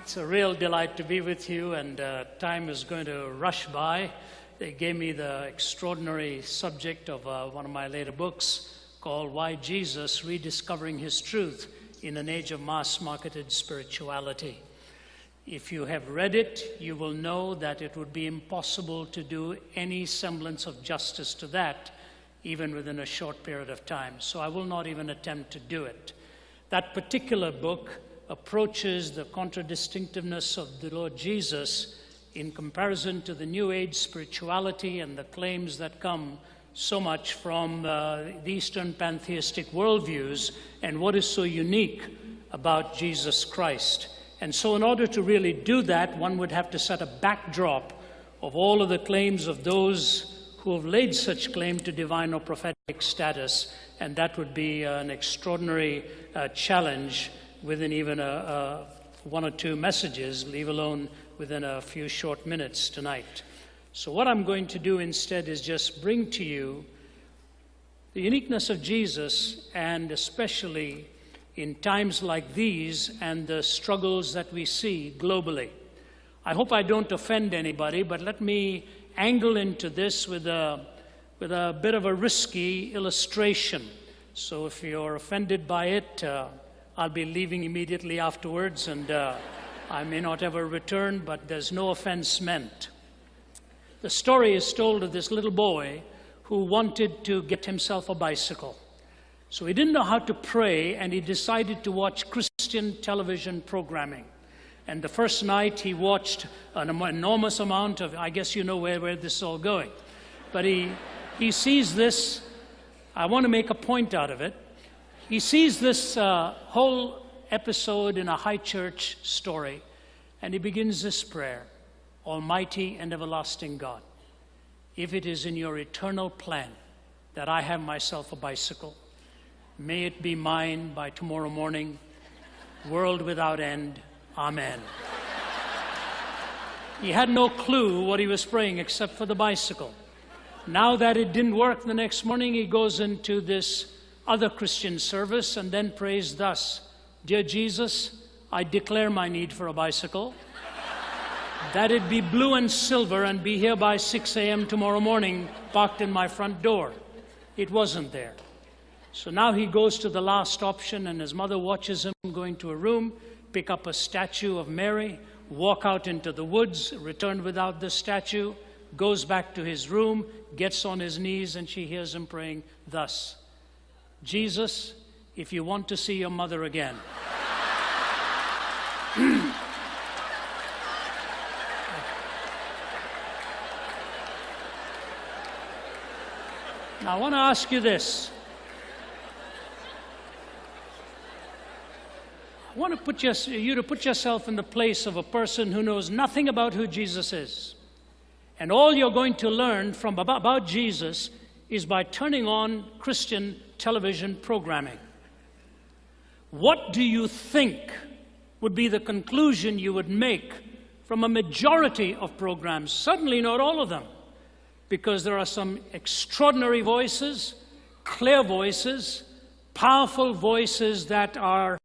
It's a real delight to be with you, and time is going to rush by. They gave me the extraordinary subject of one of my later books called Why Jesus Rediscovering His Truth in an Age of Mass-Marketed Spirituality. If you have read it, you will know that it would be impossible to do any semblance of justice to that, even within a short period of time. So I will not even attempt to do it. That particular book approaches the contradistinctiveness of the Lord Jesus in comparison to the New Age spirituality and the claims that come so much from the Eastern pantheistic worldviews and what is so unique about Jesus Christ. And so in order to really do that, one would have to set a backdrop of all of the claims of those who have laid such claim to divine or prophetic status, and that would be an extraordinary challenge within even one or two messages, leave alone within a few short minutes tonight. So what I'm going to do instead is just bring to you the uniqueness of Jesus, and especially in times like these and the struggles that we see globally. I hope I don't offend anybody, but let me angle into this with a bit of a risky illustration. So if you're offended by it, I'll be leaving immediately afterwards, and I may not ever return, but there's no offense meant. The story is told of this little boy who wanted to get himself a bicycle. So he didn't know how to pray, and he decided to watch Christian television programming. And the first night he watched an enormous amount of, I guess you know where this is all going. But he sees this, I want to make a point out of it. He sees this whole episode in a high church story, and he begins this prayer: Almighty and everlasting God, if it is in your eternal plan that I have myself a bicycle, may it be mine by tomorrow morning, world without end. Amen. He had no clue what he was praying except for the bicycle. Now that it didn't work the next morning, he goes into this other Christian service and then prays thus: Dear Jesus, I declare my need for a bicycle, that it be blue and silver and be here by 6 a.m. tomorrow morning, parked in my front door. It wasn't there. So now he goes to the last option, and his mother watches him going to a room, pick up a statue of Mary, walk out into the woods, return without the statue, goes back to his room, gets on his knees, and she hears him praying thus: Jesus, if you want to see your mother again, now I want to ask you this. I want to put you to put yourself in the place of a person who knows nothing about who Jesus is. And all you're going to learn from about Jesus is by turning on Christian television programming. What do you think would be the conclusion you would make from a majority of programs? Certainly not all of them, because there are some extraordinary voices, clear voices, powerful voices that are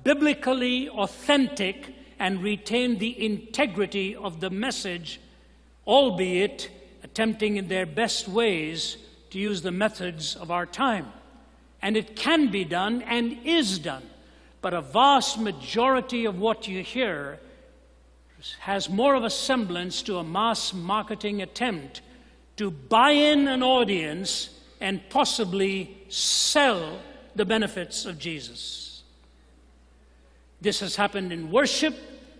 biblically authentic and retain the integrity of the message, albeit attempting in their best ways to use the methods of our time. And it can be done and is done, but a vast majority of what you hear has more of a semblance to a mass marketing attempt to buy in an audience and possibly sell the benefits of Jesus. This has happened in worship,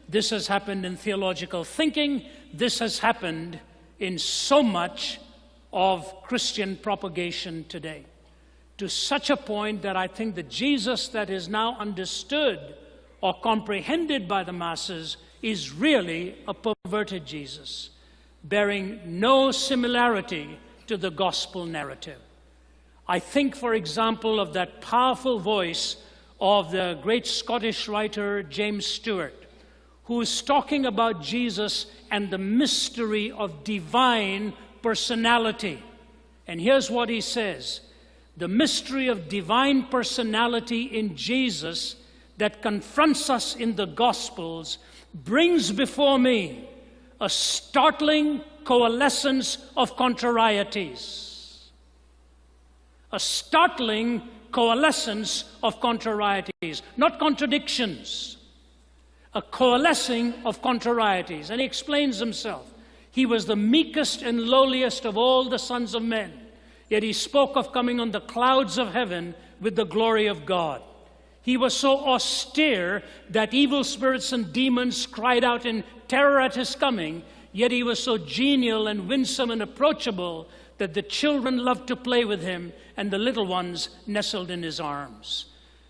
this has happened in theological thinking, this has happened in so much of Christian propagation today, to such a point that I think the Jesus that is now understood or comprehended by the masses is really a perverted Jesus, bearing no similarity to the gospel narrative. I think, for example, of that powerful voice of the great Scottish writer James Stewart, who is talking about Jesus and the mystery of divine personality. And here's what he says: the mystery of divine personality in Jesus that confronts us in the Gospels brings before me a startling coalescence of contrarieties. A startling coalescence of contrarieties, not contradictions. A coalescing of contrarieties. And he explains himself. He was the meekest and lowliest of all the sons of men, yet he spoke of coming on the clouds of heaven with the glory of God. He was so austere that evil spirits and demons cried out in terror at his coming, yet he was so genial and winsome and approachable that the children loved to play with him and the little ones nestled in his arms.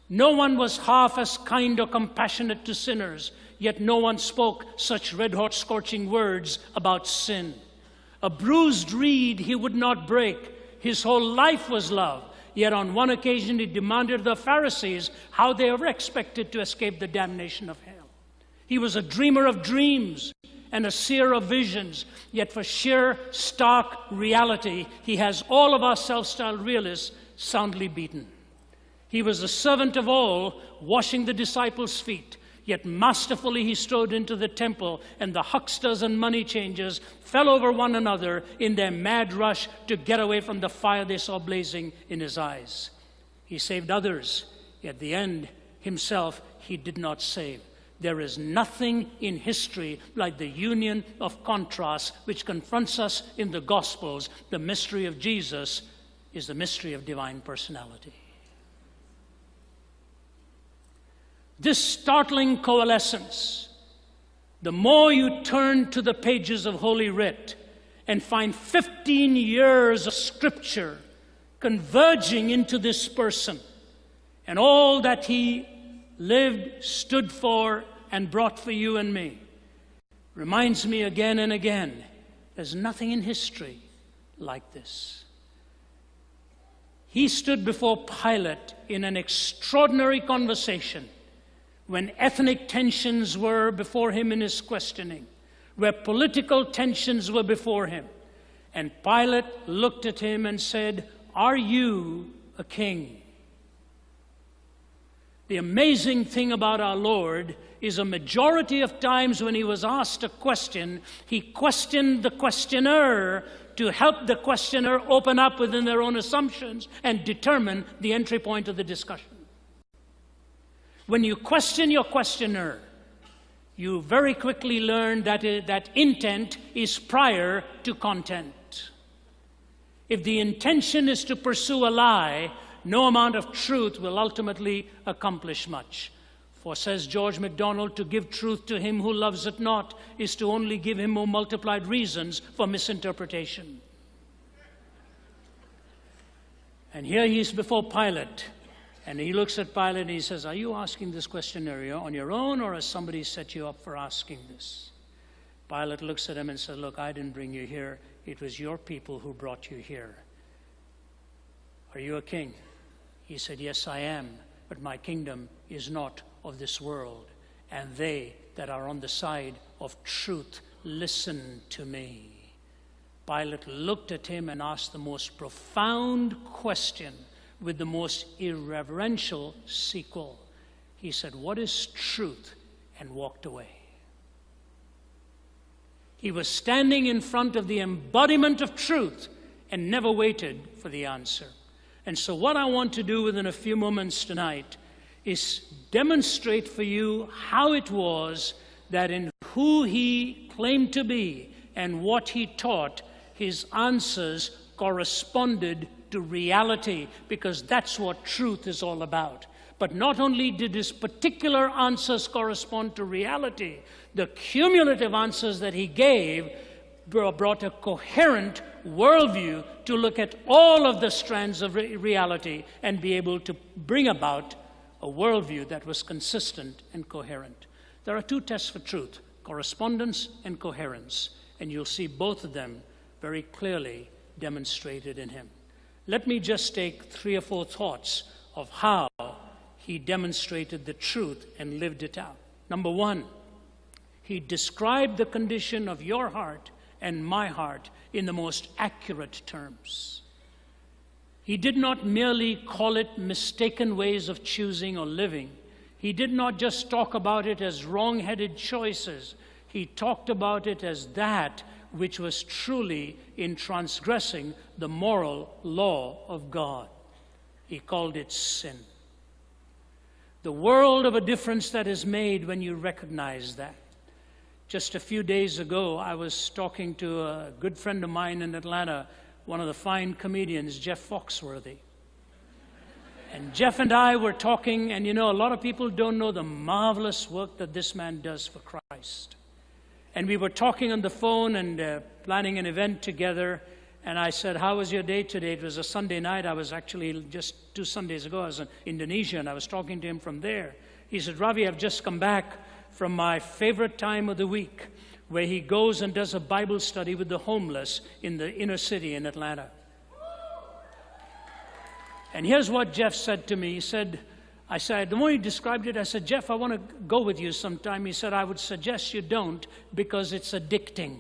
No one was half as kind or compassionate to sinners, yet no one spoke such red-hot scorching words about sin. A bruised reed he would not break. His whole life was love. Yet on one occasion he demanded of the Pharisees how they ever expected to escape the damnation of hell. He was a dreamer of dreams and a seer of visions, yet for sheer, stark reality, he has all of our self-styled realists soundly beaten. He was the servant of all, washing the disciples' feet, yet masterfully he strode into the temple, and the hucksters and money changers fell over one another in their mad rush to get away from the fire they saw blazing in his eyes. He saved others, yet at the end, himself he did not save. There is nothing in history like the union of contrasts which confronts us in the Gospels. The mystery of Jesus is the mystery of divine personality. This startling coalescence, the more you turn to the pages of Holy Writ and find 15 years of Scripture converging into this person and all that he lived, stood for, and brought for you and me, reminds me again and again, there's nothing in history like this. He stood before Pilate in an extraordinary conversation when ethnic tensions were before him in his questioning, where political tensions were before him. And Pilate looked at him and said, "Are you a king?" The amazing thing about our Lord is a majority of times when he was asked a question, he questioned the questioner to help the questioner open up within their own assumptions and determine the entry point of the discussion. When you question your questioner, you very quickly learn that that intent is prior to content. If the intention is to pursue a lie, no amount of truth will ultimately accomplish much. For, says George MacDonald, to give truth to him who loves it not is to only give him more multiplied reasons for misinterpretation. And here he is before Pilate, and he looks at Pilate and he says, "Are you asking this question on your own, or has somebody set you up for asking this?" Pilate looks at him and says, "Look, I didn't bring you here. It was your people who brought you here. Are you a king?" He said, "Yes, I am, but my kingdom is not of this world, and they that are on the side of truth listen to me." Pilate looked at him and asked the most profound question with the most irreverential sequel. He said, "What is truth?" and walked away. He was standing in front of the embodiment of truth and never waited for the answer. And so what I want to do within a few moments tonight is demonstrate for you how it was that in who he claimed to be and what he taught, his answers corresponded to reality, because that's what truth is all about. But not only did his particular answers correspond to reality, the cumulative answers that he gave brought a coherent worldview to look at all of the strands of reality and be able to bring about a worldview that was consistent and coherent. There are two tests for truth, correspondence and coherence, and you'll see both of them very clearly demonstrated in him. Let me just take 3 or 4 thoughts of how he demonstrated the truth and lived it out. Number 1, he described the condition of your heart and my heart in the most accurate terms. He did not merely call it mistaken ways of choosing or living. He did not just talk about it as wrong-headed choices. He talked about it as that which was truly in transgressing the moral law of God. He called it sin. The world of a difference that is made when you recognize that. Just a few days ago, I was talking to a good friend of mine in Atlanta, one of the fine comedians, Jeff Foxworthy. And Jeff and I were talking, and you know, a lot of people don't know the marvelous work that this man does for Christ. And we were talking on the phone and planning an event together. And I said, how was your day today? It was a Sunday night. I was actually just 2 Sundays ago, I was in Indonesia, and I was talking to him from there. He said, Ravi, I've just come back from my favorite time of the week, where he goes and does a Bible study with the homeless in the inner city in Atlanta. And here's what Jeff said to me. He said, the more he described it, I said, Jeff, I want to go with you sometime. He said, I would suggest you don't, because it's addicting.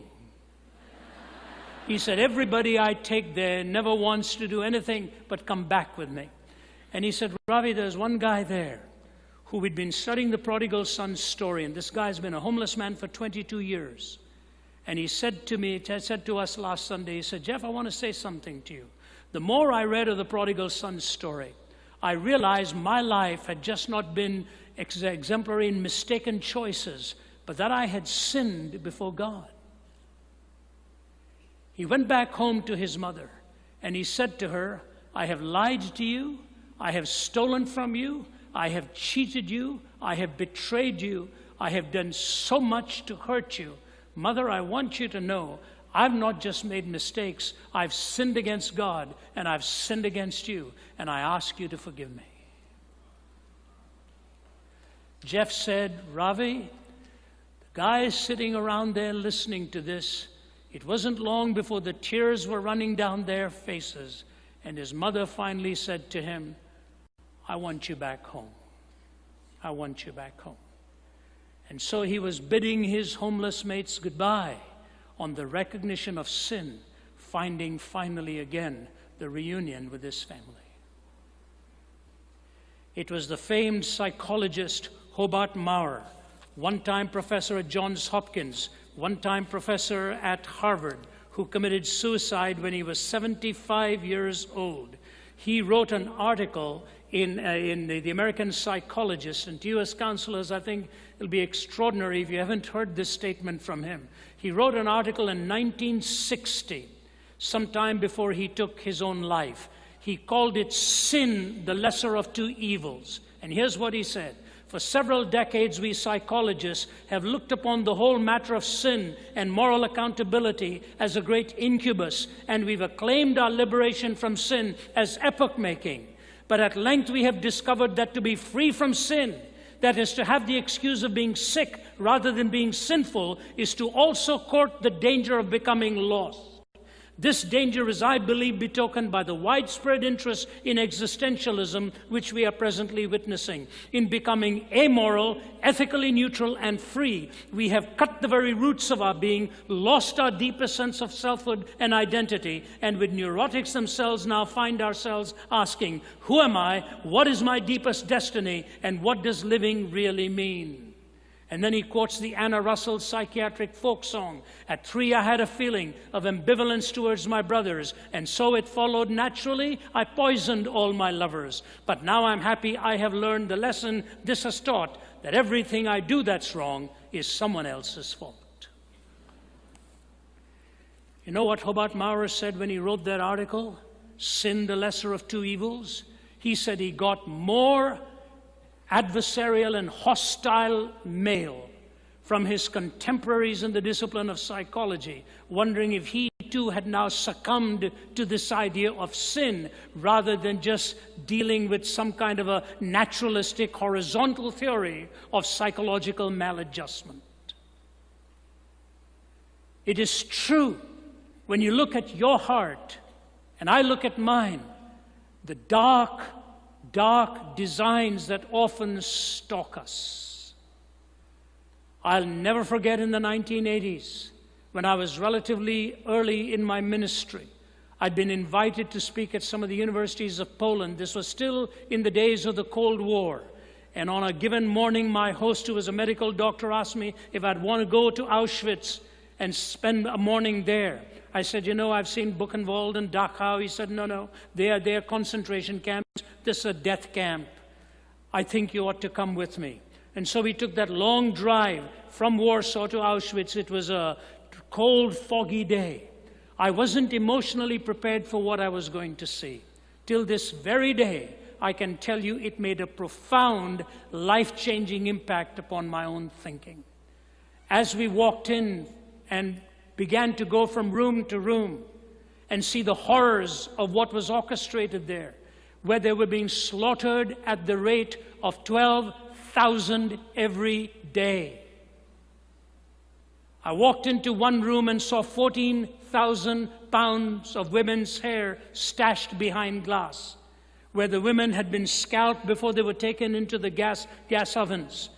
He said, everybody I take there never wants to do anything but come back with me. And he said, Ravi, there's one guy there who we'd been studying the prodigal son's story, and this guy's been a homeless man for 22 years. And he said to us last Sunday, he said, Jeff, I want to say something to you. The more I read of the prodigal son's story, I realized my life had just not been exemplary in mistaken choices, but that I had sinned before God. He went back home to his mother, and he said to her, I have lied to you, I have stolen from you, I have cheated you, I have betrayed you, I have done so much to hurt you. Mother, I want you to know, I've not just made mistakes, I've sinned against God, and I've sinned against you, and I ask you to forgive me. Jeff said, Ravi, the guys sitting around there listening to this, it wasn't long before the tears were running down their faces, and his mother finally said to him, I want you back home. I want you back home. And so he was bidding his homeless mates goodbye on the recognition of sin, finding finally again the reunion with his family. It was the famed psychologist Hobart Maurer, one-time professor at Johns Hopkins, one-time professor at Harvard, who committed suicide when he was 75 years old. He wrote an article in the American Psychologist, and to you as counselors, I think it'll be extraordinary if you haven't heard this statement from him. He wrote an article in 1960, sometime before he took his own life. He called it Sin, the Lesser of Two Evils. And here's what he said. For several decades, we psychologists have looked upon the whole matter of sin and moral accountability as a great incubus, and we've acclaimed our liberation from sin as epoch-making. But at length we have discovered that to be free from sin, that is to have the excuse of being sick rather than being sinful, is to also court the danger of becoming lost. This danger is, I believe, betokened by the widespread interest in existentialism which we are presently witnessing. In becoming amoral, ethically neutral, and free, we have cut the very roots of our being, lost our deepest sense of selfhood and identity, and with neurotics themselves now find ourselves asking, who am I, what is my deepest destiny, and what does living really mean? And then he quotes the Anna Russell psychiatric folk song. At 3, I had a feeling of ambivalence towards my brothers, and so it followed naturally. I poisoned all my lovers. But now I'm happy I have learned the lesson this has taught, that everything I do that's wrong is someone else's fault. You know what Hobart Maurer said when he wrote that article? Sin, the lesser of two evils? He said he got more adversarial and hostile mail from his contemporaries in the discipline of psychology, wondering if he too had now succumbed to this idea of sin rather than just dealing with some kind of a naturalistic horizontal theory of psychological maladjustment. It is true, when you look at your heart and I look at mine, the dark designs that often stalk us. I'll never forget in the 1980s, when I was relatively early in my ministry, I'd been invited to speak at some of the universities of Poland. This was still in the days of the Cold War. And on a given morning, my host, who was a medical doctor, asked me if I'd want to go to Auschwitz and spend a morning there. I said, you know, I've seen Buchenwald and Dachau. He said, no, they are concentration camps. This is a death camp. I think you ought to come with me. And so we took that long drive from Warsaw to Auschwitz. It was a cold, foggy day. I wasn't emotionally prepared for what I was going to see. Till this very day, I can tell you it made a profound, life-changing impact upon my own thinking. As we walked in and began to go from room to room and see the horrors of what was orchestrated there, where they were being slaughtered at the rate of 12,000 every day. I walked into one room and saw 14,000 pounds of women's hair stashed behind glass, where the women had been scalped before they were taken into the gas ovens.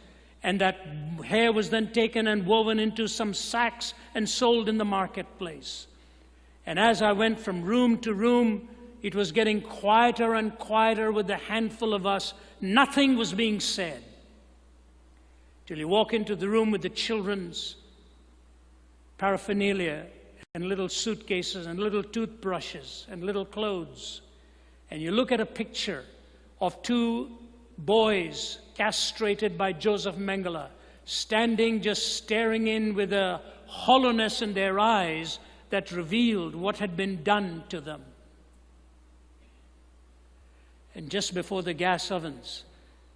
And that hair was then taken and woven into some sacks and sold in the marketplace. And as I went from room to room, it was getting quieter and quieter with a handful of us. Nothing was being said. Till you walk into the room with the children's paraphernalia and little suitcases and little toothbrushes and little clothes. And you look at a picture of two boys castrated by Joseph Mengele, standing just staring in with a hollowness in their eyes that revealed what had been done to them. And just before the gas ovens,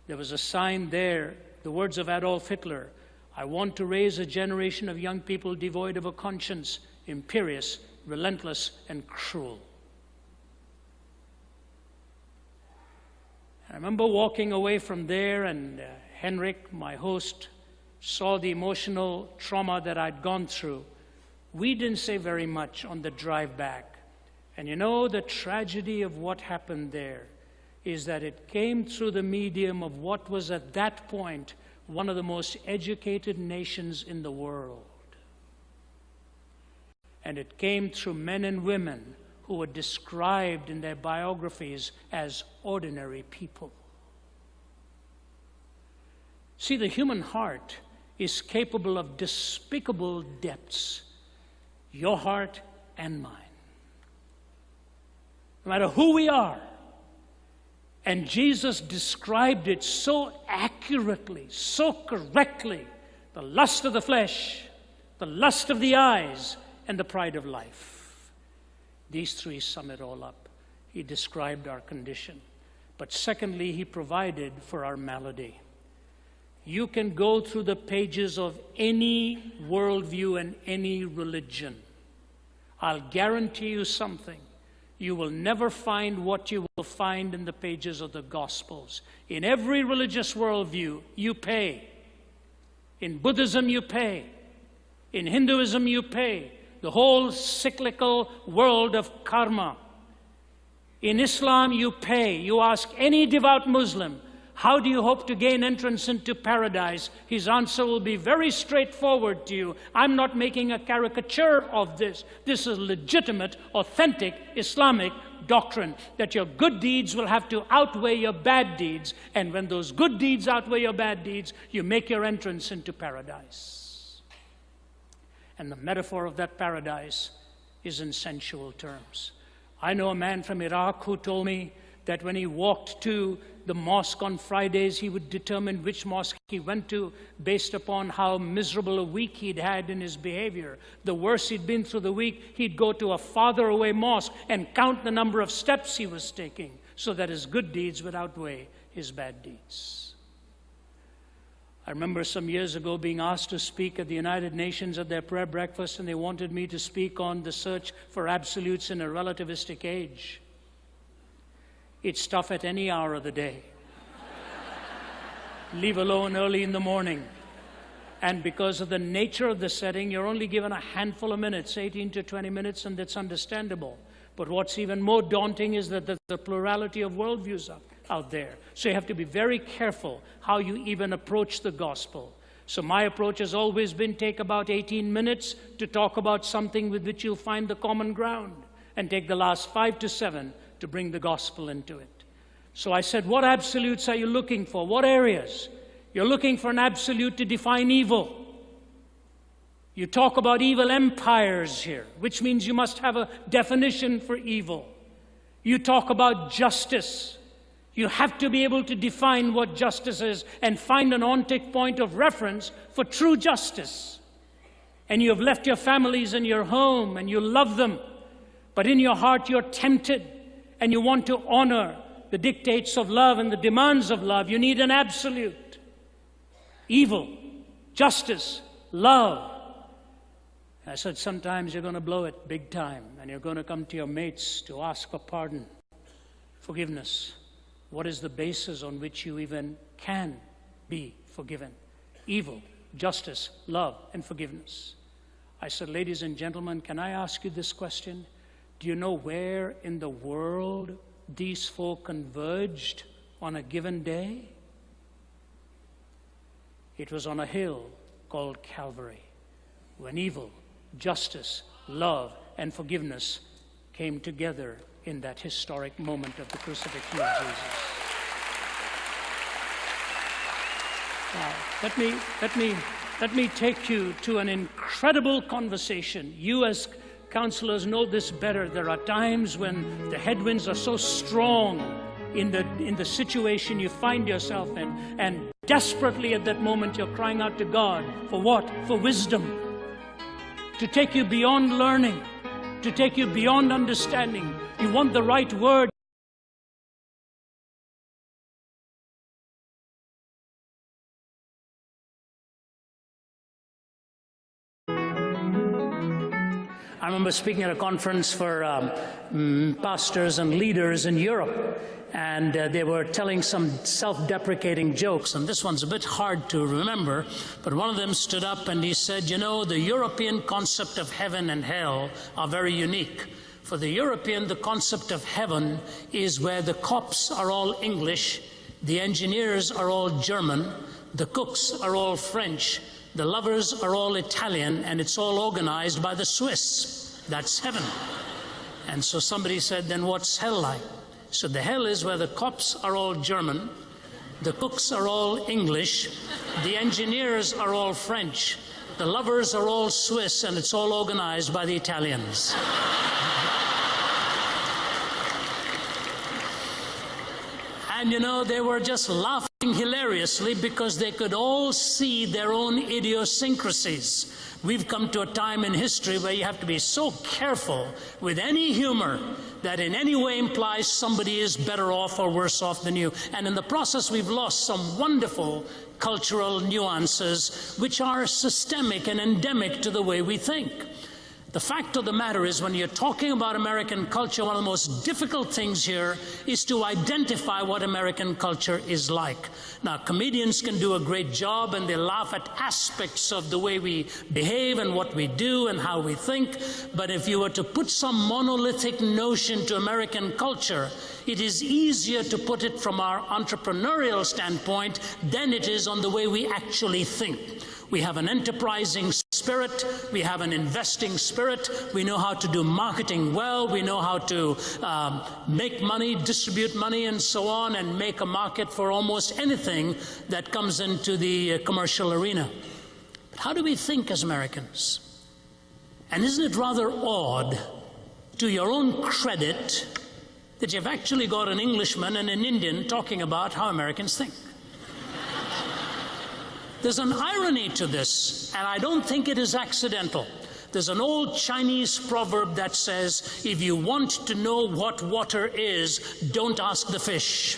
there was a sign there, the words of Adolf Hitler, "I want to raise a generation of young people devoid of a conscience, imperious, relentless, and cruel." I remember walking away from there, and Henrik, my host, saw the emotional trauma that I'd gone through. We didn't say very much on the drive back. And you know, the tragedy of what happened there is that it came through the medium of what was at that point one of the most educated nations in the world. And it came through men and women who were described in their biographies as ordinary people. See, the human heart is capable of despicable depths, your heart and mine. No matter who we are. And Jesus described it so accurately, so correctly. The lust of the flesh, the lust of the eyes, and the pride of life. These three sum it all up. He described our condition. But secondly, he provided for our malady. You can go through the pages of any worldview and any religion. I'll guarantee you something. You will never find what you will find in the pages of the Gospels. In every religious worldview, you pay. In Buddhism, you pay. In Hinduism, you pay. The whole cyclical world of karma. In Islam, you pay. You ask any devout Muslim, how do you hope to gain entrance into paradise? His answer will be very straightforward to you. I'm not making a caricature of this. This is legitimate, authentic Islamic doctrine, that your good deeds will have to outweigh your bad deeds. And when those good deeds outweigh your bad deeds, you make your entrance into paradise. And the metaphor of that paradise is in sensual terms. I know a man from Iraq who told me that when he walked to the mosque on Fridays, he would determine which mosque he went to based upon how miserable a week he'd had in his behavior. The worse he'd been through the week, he'd go to a farther away mosque and count the number of steps he was taking so that his good deeds would outweigh his bad deeds. I remember some years ago being asked to speak at the United Nations at their prayer breakfast, and they wanted me to speak on the search for absolutes in a relativistic age. It's tough at any hour of the day, leave alone early in the morning. And because of the nature of the setting, you're only given a handful of minutes, 18 to 20 minutes, and that's understandable. But what's even more daunting is that there's a plurality of worldviews out there. So you have to be very careful how you even approach the gospel. So my approach has always been take about 18 minutes to talk about something with which you'll find the common ground, and take the last 5 to 7 to bring the gospel into it. So I said, what absolutes are you looking for? What areas? You're looking for an absolute to define evil. You talk about evil empires here, which means you must have a definition for evil. You talk about justice. You have to be able to define what justice is and find an ontic point of reference for true justice. And you have left your families and your home and you love them, but in your heart you're tempted and you want to honor the dictates of love and the demands of love. You need an absolute. Evil, justice, love. I said, sometimes you're going to blow it big time, and you're going to come to your mates to ask for pardon, forgiveness. What is the basis on which you even can be forgiven? Evil, justice, love, and forgiveness. I said, ladies and gentlemen, can I ask you this question? Do you know where in the world these four converged on a given day? It was on a hill called Calvary, when evil, justice, love, and forgiveness came together in that historic moment of the crucifixion of Jesus. Now, let me take you to an incredible conversation. You as counselors know this better. There are times when the headwinds are so strong in the situation you find yourself in, and desperately at that moment you're crying out to God for what? For wisdom. To take you beyond learning, to take you beyond understanding. You want the right word. I remember speaking at a conference for pastors and leaders in Europe, and they were telling some self-deprecating jokes, and this one's a bit hard to remember, but one of them stood up and he said, you know, the European concept of heaven and hell are very unique. For the European, the concept of heaven is where the cops are all English, the engineers are all German, the cooks are all French, the lovers are all Italian, and it's all organized by the Swiss. That's heaven. And so somebody said, then what's hell like? So the hell is where the cops are all German, the cooks are all English, the engineers are all French, the lovers are all Swiss, and it's all organized by the Italians. And you know, they were just laughing hilariously because they could all see their own idiosyncrasies. We've come to a time in history where you have to be so careful with any humor that in any way implies somebody is better off or worse off than you. And in the process, we've lost some wonderful cultural nuances which are systemic and endemic to the way we think. The fact of the matter is, when you're talking about American culture, one of the most difficult things here is to identify what American culture is like. Now, comedians can do a great job, and they laugh at aspects of the way we behave and what we do and how we think. But if you were to put some monolithic notion to American culture, it is easier to put it from our entrepreneurial standpoint than it is on the way we actually think. We have an enterprising spirit, we have an investing spirit, we know how to do marketing well, we know how to make money, distribute money, and so on, and make a market for almost anything that comes into the commercial arena. But how do we think as Americans? And isn't it rather odd, to your own credit, that you've actually got an Englishman and an Indian talking about how Americans think? There's an irony to this, and I don't think it is accidental. There's an old Chinese proverb that says, if you want to know what water is, don't ask the fish.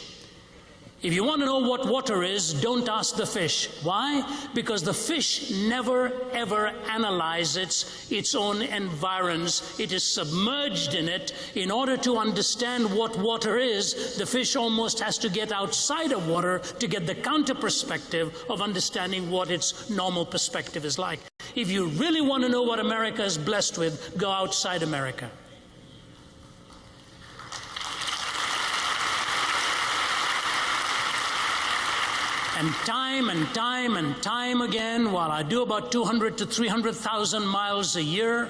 If you want to know what water is, don't ask the fish. Why? Because the fish never, ever analyzes its own environs. It is submerged in it. In order to understand what water is, the fish almost has to get outside of water to get the counter perspective of understanding what its normal perspective is like. If you really want to know what America is blessed with, go outside America. And time again, while I do about 200 to 300,000 miles a year,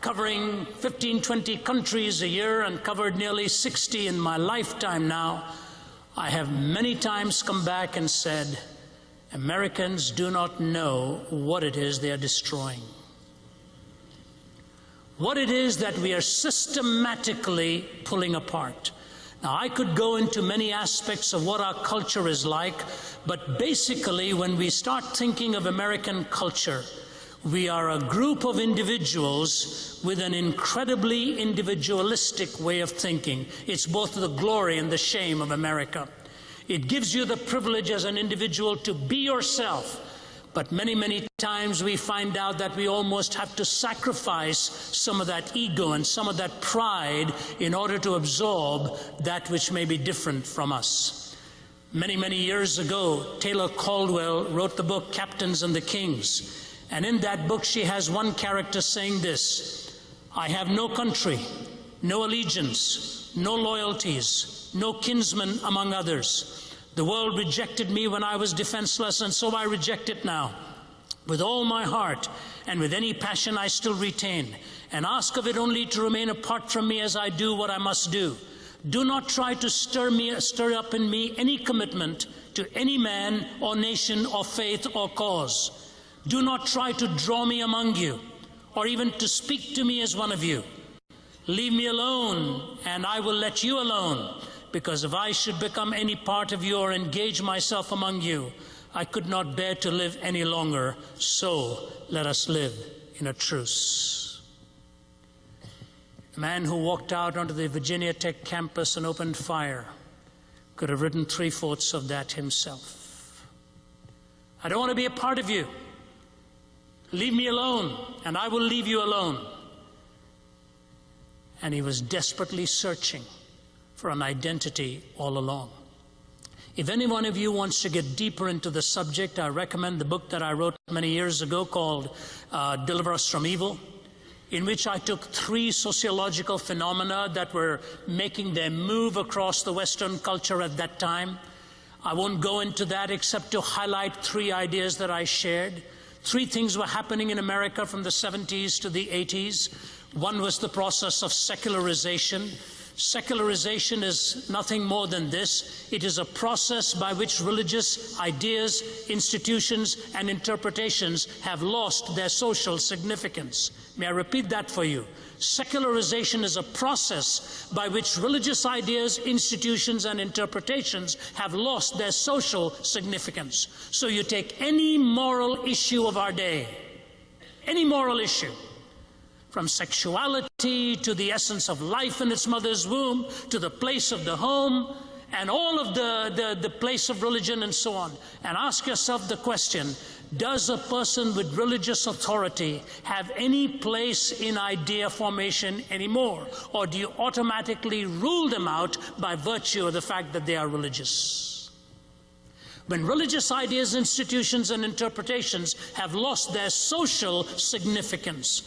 covering 15, 20 countries a year and covered nearly 60 in my lifetime now, I have many times come back and said, Americans do not know what it is they are destroying. What it is that we are systematically pulling apart. Now, I could go into many aspects of what our culture is like, but basically, when we start thinking of American culture, we are a group of individuals with an incredibly individualistic way of thinking. It's both the glory and the shame of America. It gives you the privilege as an individual to be yourself, but many, many times we find out that we almost have to sacrifice some of that ego and some of that pride in order to absorb that which may be different from us. Many, many years ago, Taylor Caldwell wrote the book Captains and the Kings. And in that book, she has one character saying this: I have no country, no allegiance, no loyalties, no kinsmen among others. The world rejected me when I was defenseless, and so I reject it now. With all my heart and with any passion I still retain, and ask of it only to remain apart from me as I do what I must do. Do not try to stir up in me any commitment to any man or nation or faith or cause. Do not try to draw me among you, or even to speak to me as one of you. Leave me alone, and I will let you alone, because if I should become any part of you or engage myself among you, I could not bear to live any longer. So let us live in a truce. The man who walked out onto the Virginia Tech campus and opened fire could have written 3/4 of that himself. I don't want to be a part of you. Leave me alone, and I will leave you alone. And he was desperately searching for an identity all along. If any one of you wants to get deeper into the subject, I recommend the book that I wrote many years ago called Deliver Us from Evil, in which I took 3 sociological phenomena that were making their move across the Western culture at that time. I won't go into that except to highlight 3 ideas that I shared. 3 things were happening in America from the 70s to the 80s. One was the process of secularization. Secularization is nothing more than this. It is a process by which religious ideas, institutions, and interpretations have lost their social significance. May I repeat that for you? Secularization is a process by which religious ideas, institutions, and interpretations have lost their social significance. So you take any moral issue of our day, any moral issue, from sexuality to the essence of life in its mother's womb, to the place of the home, and all of the place of religion and so on, and ask yourself the question, does a person with religious authority have any place in idea formation anymore? Or do you automatically rule them out by virtue of the fact that they are religious? When religious ideas, institutions, and interpretations have lost their social significance,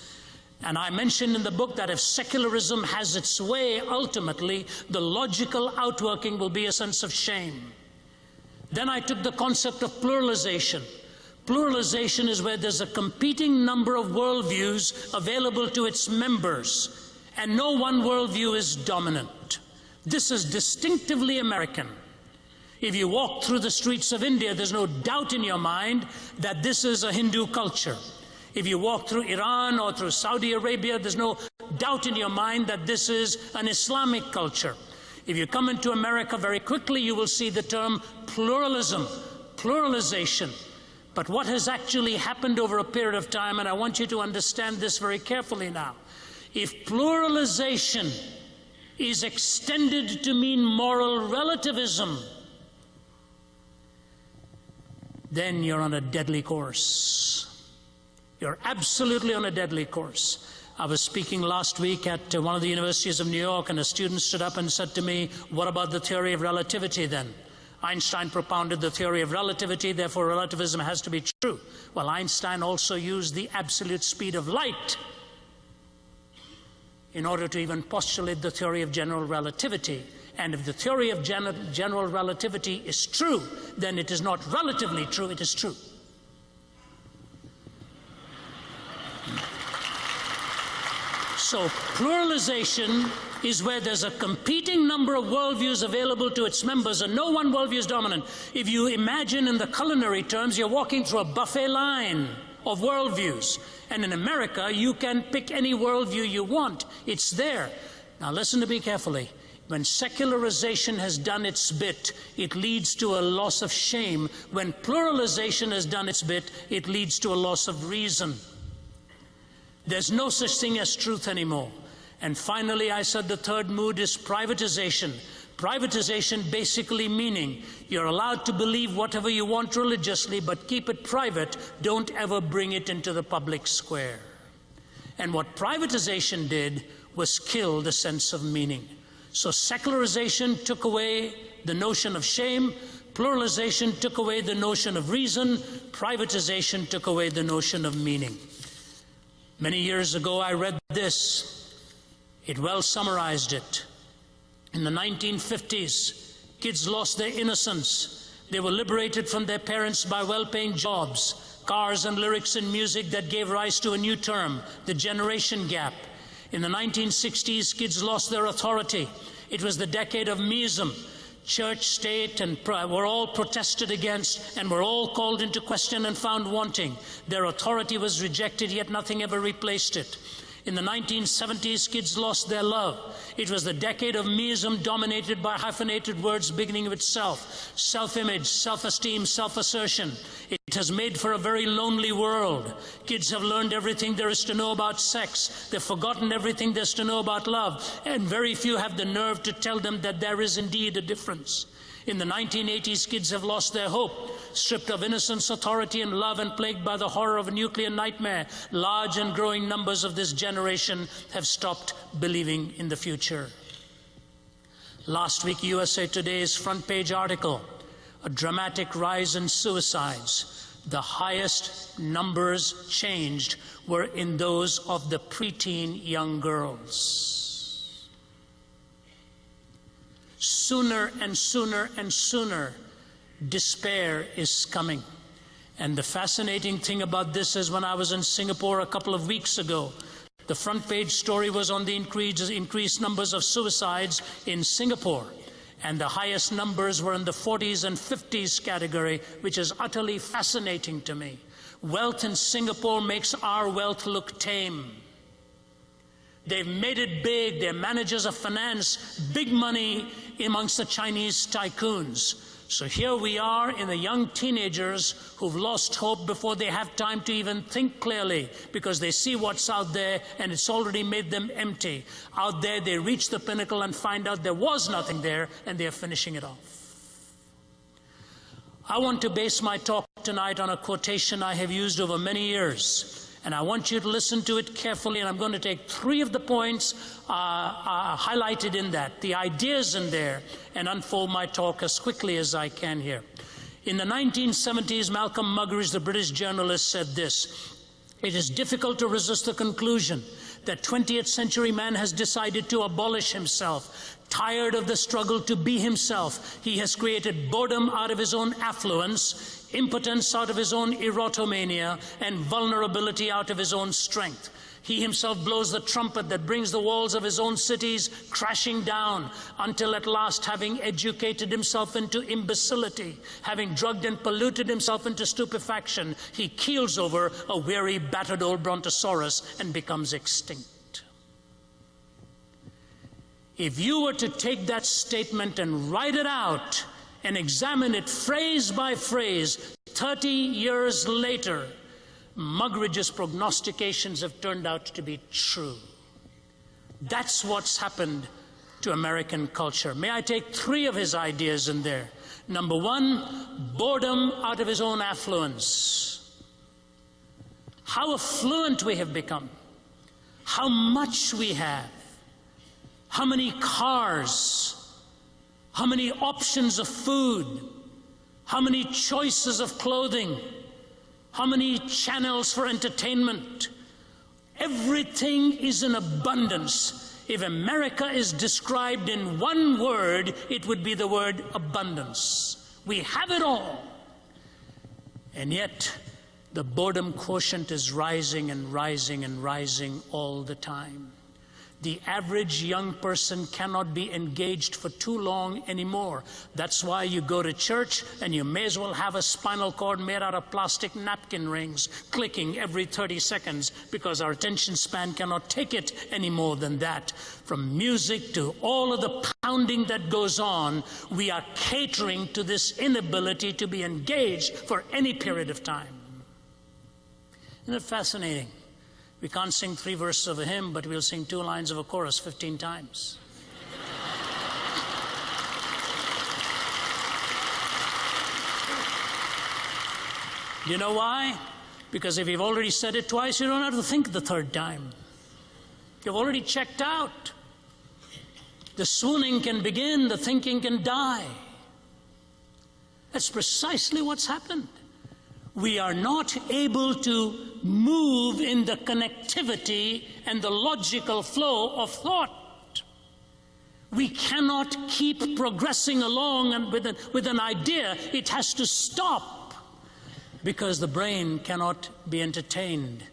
and I mentioned in the book that if secularism has its way, ultimately, the logical outworking will be a sense of shame. Then I took the concept of pluralization. Pluralization is where there's a competing number of worldviews available to its members, and no one worldview is dominant. This is distinctively American. If you walk through the streets of India, there's no doubt in your mind that this is a Hindu culture. If you walk through Iran or through Saudi Arabia, there's no doubt in your mind that this is an Islamic culture. If you come into America very quickly, you will see the term pluralism, pluralization. But what has actually happened over a period of time, and I want you to understand this very carefully now, if pluralization is extended to mean moral relativism, then you're on a deadly course. You're absolutely on a deadly course. I was speaking last week at one of the universities of New York, and a student stood up and said to me, what about the theory of relativity then? Einstein propounded the theory of relativity, therefore relativism has to be true. Well, Einstein also used the absolute speed of light in order to even postulate the theory of general relativity. And if the theory of general relativity is true, then it is not relatively true, it is true. So pluralization is where there's a competing number of worldviews available to its members, and no one worldview is dominant. If you imagine in the culinary terms, you're walking through a buffet line of worldviews. And in America, you can pick any worldview you want. It's there. Now listen to me carefully. When secularization has done its bit, it leads to a loss of shame. When pluralization has done its bit, it leads to a loss of reason. There's no such thing as truth anymore. And finally, I said the third mood is privatization. Privatization basically meaning you're allowed to believe whatever you want religiously, but keep it private. Don't ever bring it into the public square. And what privatization did was kill the sense of meaning. So secularization took away the notion of shame. Pluralization took away the notion of reason. Privatization took away the notion of meaning. Many years ago, I read this. It well summarized it. In the 1950s, kids lost their innocence. They were liberated from their parents by well-paying jobs, cars and lyrics and music that gave rise to a new term, the generation gap. In the 1960s, kids lost their authority. It was the decade of meism. Church, state, and were all protested against and were all called into question and found wanting. Their authority was rejected, yet nothing ever replaced it. In the 1970s, kids lost their love. It was the decade of meism dominated by hyphenated words beginning with self, self-image, self-esteem, self-assertion. It has made for a very lonely world. Kids have learned everything there is to know about sex. They've forgotten everything there's to know about love. And very few have the nerve to tell them that there is indeed a difference. In the 1980s, kids have lost their hope, stripped of innocence, authority, and love, and plagued by the horror of a nuclear nightmare. Large and growing numbers of this generation have stopped believing in the future. Last week, USA Today's front page article, a dramatic rise in suicides. The highest numbers changed were in those of the preteen young girls. Sooner and sooner and sooner, despair is coming. And the fascinating thing about this is when I was in Singapore a couple of weeks ago, the front page story was on the increased numbers of suicides in Singapore. And the highest numbers were in the 40s and 50s category, which is utterly fascinating to me. Wealth in Singapore makes our wealth look tame. They've made it big. They're managers of finance, big money amongst the Chinese tycoons. So here we are in the young teenagers who've lost hope before they have time to even think clearly because they see what's out there and it's already made them empty. Out there, they reach the pinnacle and find out there was nothing there and they're finishing it off. I want to base my talk tonight on a quotation I have used over many years. And I want you to listen to it carefully, and I'm going to take 3 of the points highlighted in that, the ideas in there, and unfold my talk as quickly as I can here. In the 1970s, Malcolm Muggeridge, the British journalist, said this: "It is difficult to resist the conclusion that 20th century man has decided to abolish himself. Tired of the struggle to be himself, he has created boredom out of his own affluence, impotence out of his own erotomania, and vulnerability out of his own strength. He himself blows the trumpet that brings the walls of his own cities crashing down, until at last, having educated himself into imbecility, having drugged and polluted himself into stupefaction, he keels over a weary, battered old brontosaurus and becomes extinct." If you were to take that statement and write it out and examine it phrase by phrase, 30 years later, Muggeridge's prognostications have turned out to be true. That's what's happened to American culture. May I take 3 of his ideas in there? Number 1, boredom out of his own affluence. How affluent we have become. How much we have. How many cars. How many options of food. How many choices of clothing. How many channels for entertainment. Everything is in abundance. If America is described in one word, it would be the word abundance. We have it all. And yet, the boredom quotient is rising and rising and rising all the time. The average young person cannot be engaged for too long anymore. That's why you go to church and you may as well have a spinal cord made out of plastic napkin rings clicking every 30 seconds, because our attention span cannot take it any more than that. From music to all of the pounding that goes on, we are catering to this inability to be engaged for any period of time. Isn't it fascinating? We can't sing 3 verses of a hymn, but we'll sing 2 lines of a chorus 15 times. Do you know why? Because if you've already said it twice, you don't have to think the 3rd time. You've already checked out. The swooning can begin, the thinking can die. That's precisely what's happened. We are not able to move in the connectivity and the logical flow of thought. We cannot keep progressing along and with an idea. It has to stop, because the brain cannot be entertained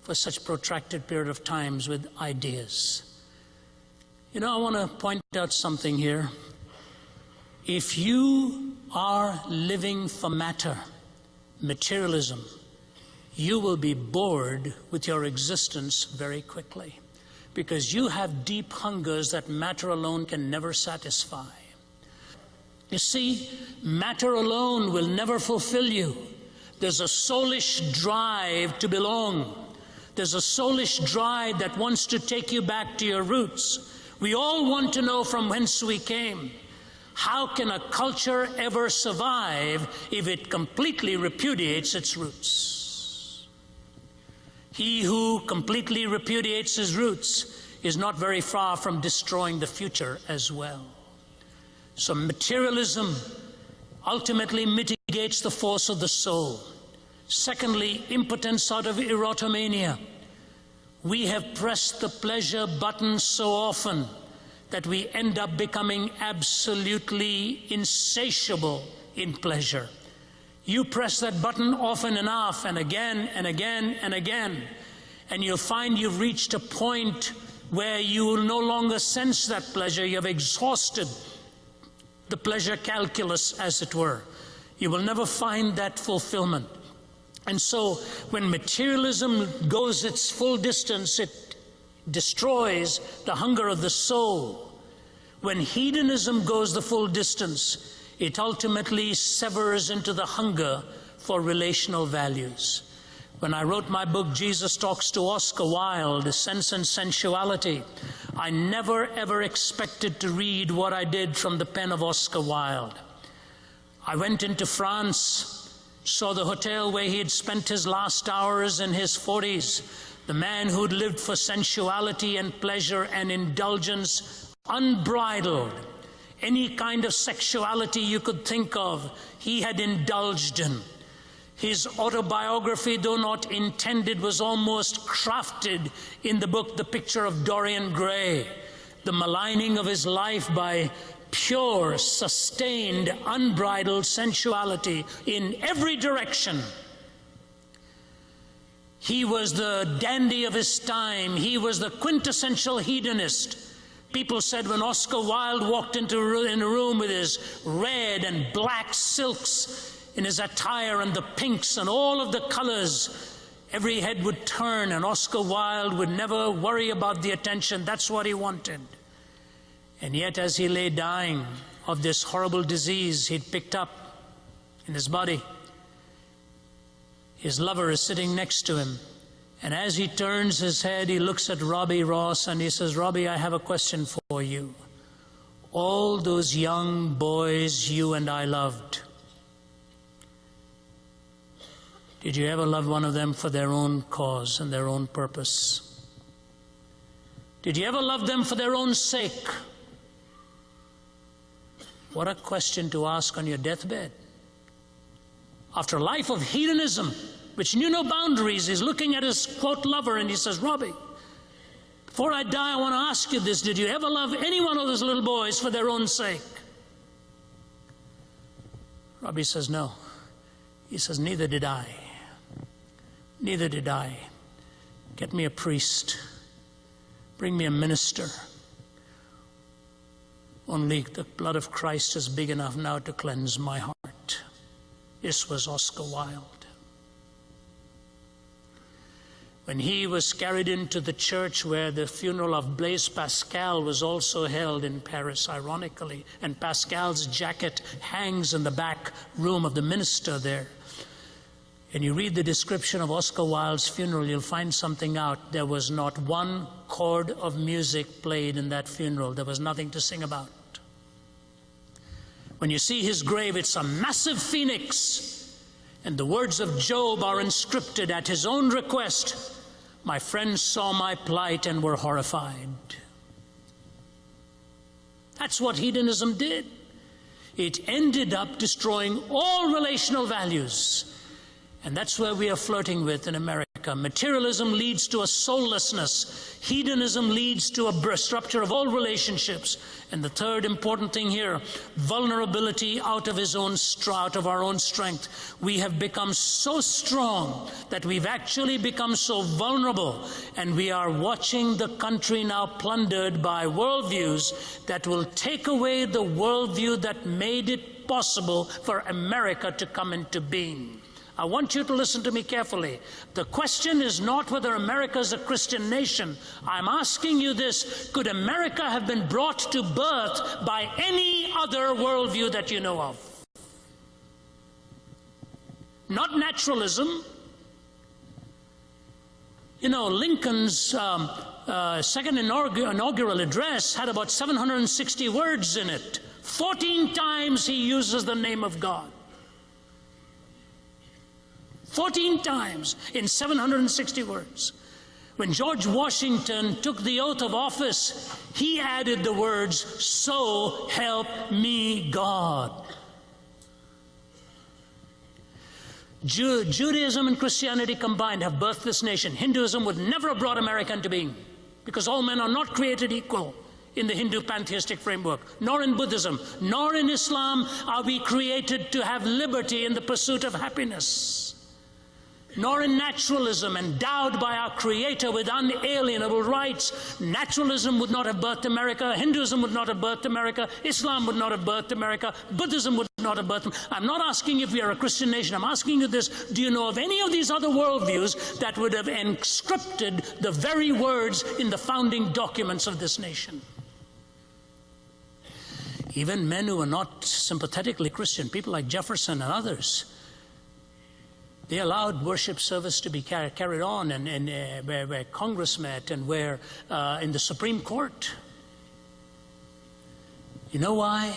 for such protracted period of times with ideas. You know, I want to point out something here. If you are living for matter, materialism, you will be bored with your existence very quickly, because you have deep hungers that matter alone can never satisfy. You see, matter alone will never fulfill you. There's a soulish drive to belong. There's a soulish drive that wants to take you back to your roots. We all want to know from whence we came. How can a culture ever survive if it completely repudiates its roots? He who completely repudiates his roots is not very far from destroying the future as well. So materialism ultimately mitigates the force of the soul. Secondly, impotence out of erotomania. We have pressed the pleasure button so often that we end up becoming absolutely insatiable in pleasure. You press that button often enough, and again and again and again, and you'll find you've reached a point where you will no longer sense that pleasure. You have exhausted the pleasure calculus, as it were. You will never find that fulfillment. And so when materialism goes its full distance, it destroys the hunger of the soul. When hedonism goes the full distance, it ultimately severs into the hunger for relational values. When I wrote my book, Jesus Talks to Oscar Wilde, Sense and Sensuality, I never ever expected to read what I did from the pen of Oscar Wilde. I went into France, saw the hotel where he had spent his last hours in his 40s, the man who'd lived for sensuality and pleasure and indulgence unbridled. Any kind of sexuality you could think of, he had indulged in. His autobiography, though not intended, was almost crafted in the book, The Picture of Dorian Gray, the maligning of his life by pure, sustained, unbridled sensuality in every direction. He was the dandy of his time. He was the quintessential hedonist. People said when Oscar Wilde walked in a room with his red and black silks in his attire and the pinks and all of the colors, every head would turn, and Oscar Wilde would never worry about the attention. That's what he wanted. And yet, as he lay dying of this horrible disease he'd picked up in his body, his lover is sitting next to him. And as he turns his head, he looks at Robbie Ross and he says, "Robbie, I have a question for you. All those young boys you and I loved, did you ever love one of them for their own cause and their own purpose? Did you ever love them for their own sake?" What a question to ask on your deathbed. After a life of hedonism, which knew no boundaries, he's looking at his, quote, lover, and he says, "Robbie, before I die, I want to ask you this. Did you ever love any one of those little boys for their own sake?" Robbie says, "No." He says, "Neither did I. Neither did I. Get me a priest. Bring me a minister. Only the blood of Christ is big enough now to cleanse my heart. This was Oscar Wilde. When he was carried into the church where the funeral of Blaise Pascal was also held in Paris, ironically, and Pascal's jacket hangs in the back room of the minister there, and you read the description of Oscar Wilde's funeral, you'll find something out. There was not one chord of music played in that funeral. There was nothing to sing about. When you see his grave, it's a massive phoenix. And the words of Job are inscripted at his own request. My friends saw my plight and were horrified. That's what hedonism did. It ended up destroying all relational values. And that's where we are flirting with in America. Materialism leads to a soullessness. Hedonism leads to a rupture of all relationships. And the third important thing here, vulnerability out of our own strength. We have become so strong that we've actually become so vulnerable. And we are watching the country now plundered by worldviews that will take away the worldview that made it possible for America to come into being. I want you to listen to me carefully. The question is not whether America is a Christian nation. I'm asking you this: could America have been brought to birth by any other worldview that you know of? Not naturalism. You know, Lincoln's second inaugural address had about 760 words in it. 14 times he uses the name of God. 14 times in 760 words. When George Washington took the oath of office, he added the words, "So help me God." Judaism and Christianity combined have birthed this nation. Hinduism would never have brought America into being, because all men are not created equal in the Hindu pantheistic framework, nor in Buddhism, nor in Islam are we created to have liberty in the pursuit of happiness. Nor in naturalism, endowed by our Creator with unalienable rights. Naturalism would not have birthed America. Hinduism would not have birthed America. Islam would not have birthed America. Buddhism would not have birthed America. I'm not asking if we are a Christian nation. I'm asking you this: do you know of any of these other worldviews that would have inscripted the very words in the founding documents of this nation? Even men who were not sympathetically Christian, people like Jefferson and others, they allowed worship service to be carried on, and where Congress met, and where in the Supreme Court. You know why?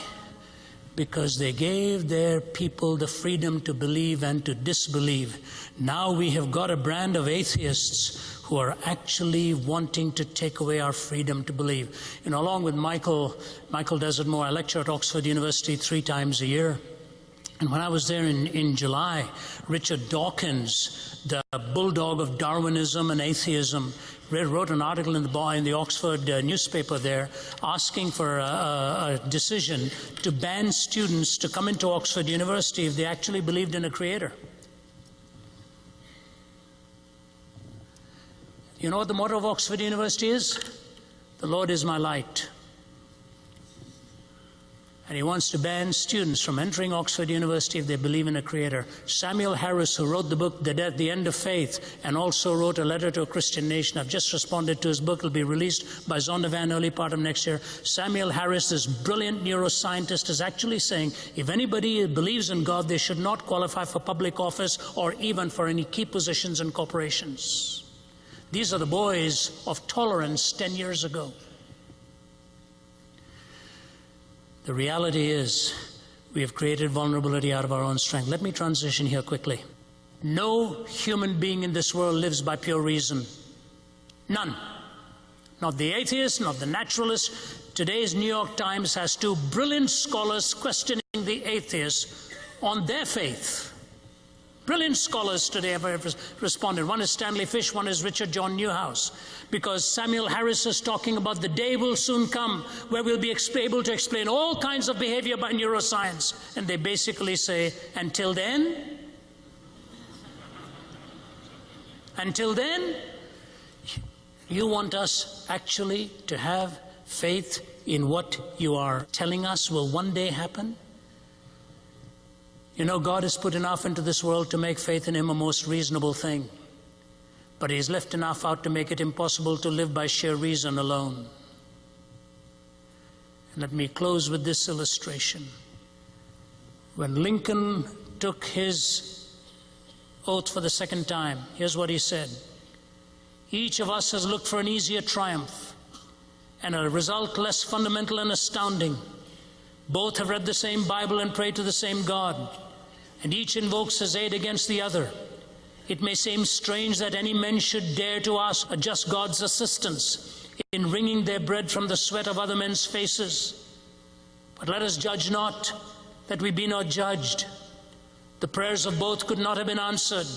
Because they gave their people the freedom to believe and to disbelieve. Now we have got a brand of atheists who are actually wanting to take away our freedom to believe. You know, along with Michael Desert Moore, I lecture at Oxford University 3 times a year. And when I was there in July, Richard Dawkins, the bulldog of Darwinism and atheism, wrote an article in the Oxford newspaper there, asking for a decision to ban students to come into Oxford University if they actually believed in a creator. You know what the motto of Oxford University is? The Lord is my light. And he wants to ban students from entering Oxford University if they believe in a creator. Samuel Harris, who wrote the book The End of Faith, and also wrote a letter to a Christian nation. I've just responded to his book. It'll be released by Zondervan early part of next year. Samuel Harris, this brilliant neuroscientist, is actually saying if anybody believes in God, they should not qualify for public office or even for any key positions in corporations. These are the boys of tolerance 10 years ago. The reality is we have created vulnerability out of our own strength. Let me transition here quickly. No human being in this world lives by pure reason. None. Not the atheist, not the naturalist. Today's New York Times has 2 brilliant scholars questioning the atheists on their faith. Brilliant scholars today have responded. One is Stanley Fish, one is Richard John Newhouse. Because Samuel Harris is talking about the day will soon come where we'll be able to explain all kinds of behavior by neuroscience. And they basically say, until then? Until then? You want us actually to have faith in what you are telling us will one day happen? You know, God has put enough into this world to make faith in Him a most reasonable thing. But He's left enough out to make it impossible to live by sheer reason alone. And let me close with this illustration. When Lincoln took his oath for the second time, here's what he said. Each of us has looked for an easier triumph and a result less fundamental and astounding. Both have read the same Bible and prayed to the same God, and each invokes His aid against the other. It may seem strange that any men should dare to ask a just God's assistance in wringing their bread from the sweat of other men's faces. But let us judge not, that we be not judged. The prayers of both could not have been answered.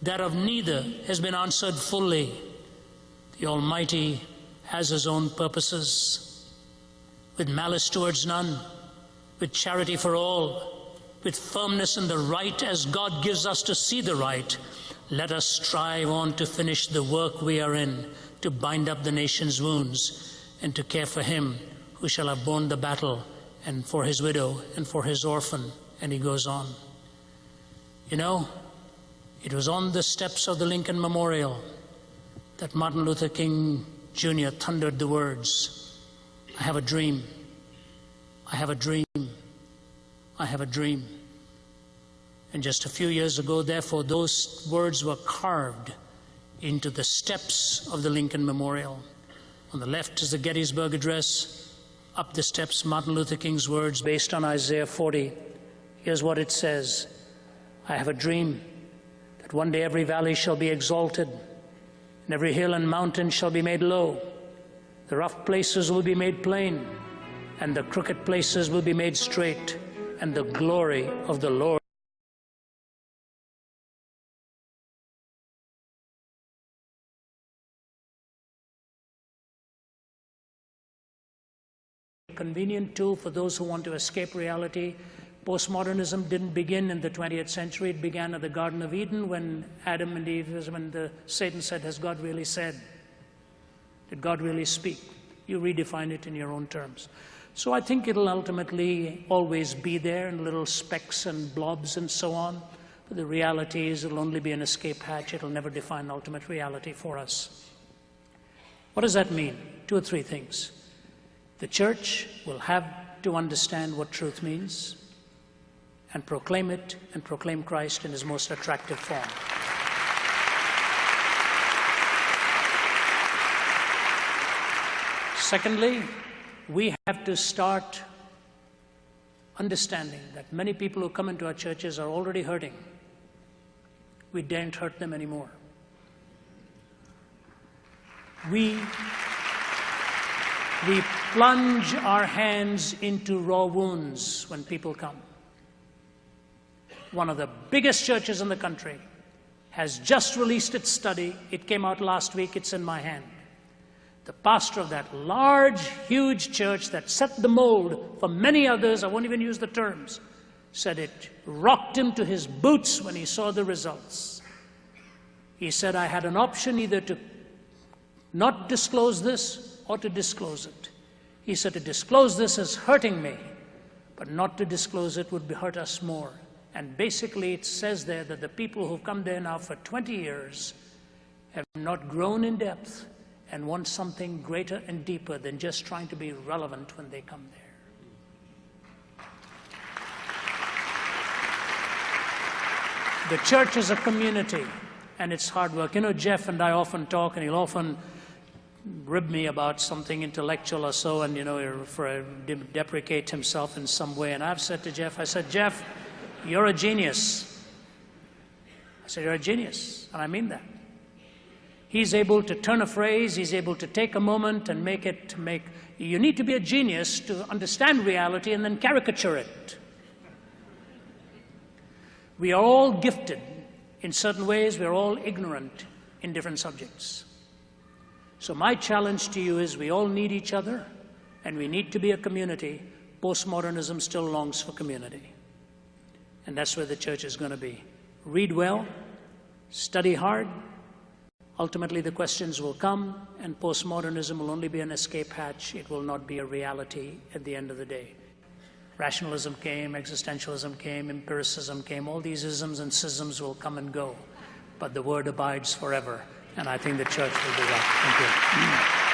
That of neither has been answered fully. The Almighty has His own purposes. With malice towards none, with charity for all, with firmness in the right as God gives us to see the right, let us strive on to finish the work we are in, to bind up the nation's wounds, and to care for him who shall have borne the battle, and for his widow, and for his orphan. And he goes on. You know, it was on the steps of the Lincoln Memorial that Martin Luther King Jr. thundered the words, I have a dream, I have a dream, I have a dream. And just a few years ago, therefore, those words were carved into the steps of the Lincoln Memorial. On the left is the Gettysburg Address. Up the steps, Martin Luther King's words based on Isaiah 40. Here's what it says. I have a dream that one day every valley shall be exalted, and every hill and mountain shall be made low. The rough places will be made plain, and the crooked places will be made straight, and the glory of the Lord convenient tool for those who want to escape reality. Postmodernism didn't begin in the 20th century. It began at the Garden of Eden when Adam and Eve, when Satan said, has God really said? Did God really speak? You redefine it in your own terms. So I think it'll ultimately always be there in little specks and blobs and so on. But the reality is it'll only be an escape hatch. It'll never define ultimate reality for us. What does that mean? Two or three things. The church will have to understand what truth means and proclaim it and proclaim Christ in his most attractive form. Secondly, we have to start understanding that many people who come into our churches are already hurting. We daren't hurt them anymore. We plunge our hands into raw wounds when people come. One of the biggest churches in the country has just released its study. It came out last week. It's in my hand. The pastor of that large, huge church that set the mold for many others, I won't even use the terms, said it rocked him to his boots when he saw the results. He said, I had an option either to not disclose this or to disclose it. He said, to disclose this is hurting me, but not to disclose it would hurt us more. And basically it says there that the people who've come there now for 20 years have not grown in depth and want something greater and deeper than just trying to be relevant when they come there. The church is a community, and it's hard work. You know, Jeff and I often talk, and he'll often rib me about something intellectual or so, and, you know, deprecate himself in some way. And I've said to Jeff, I said, Jeff, you're a genius. I said, you're a genius, and I mean that. He's able to turn a phrase, he's able to take a moment and you need to be a genius to understand reality and then caricature it. We are all gifted in certain ways, we're all ignorant in different subjects. So my challenge to you is we all need each other and we need to be a community. Postmodernism still longs for community. And that's where the church is going to be. Read well, study hard, Ultimately, the questions will come, and postmodernism will only be an escape hatch. It will not be a reality at the end of the day. Rationalism came, existentialism came, empiricism came. All these isms and schisms will come and go, but the word abides forever, and I think the church will do that. Thank you.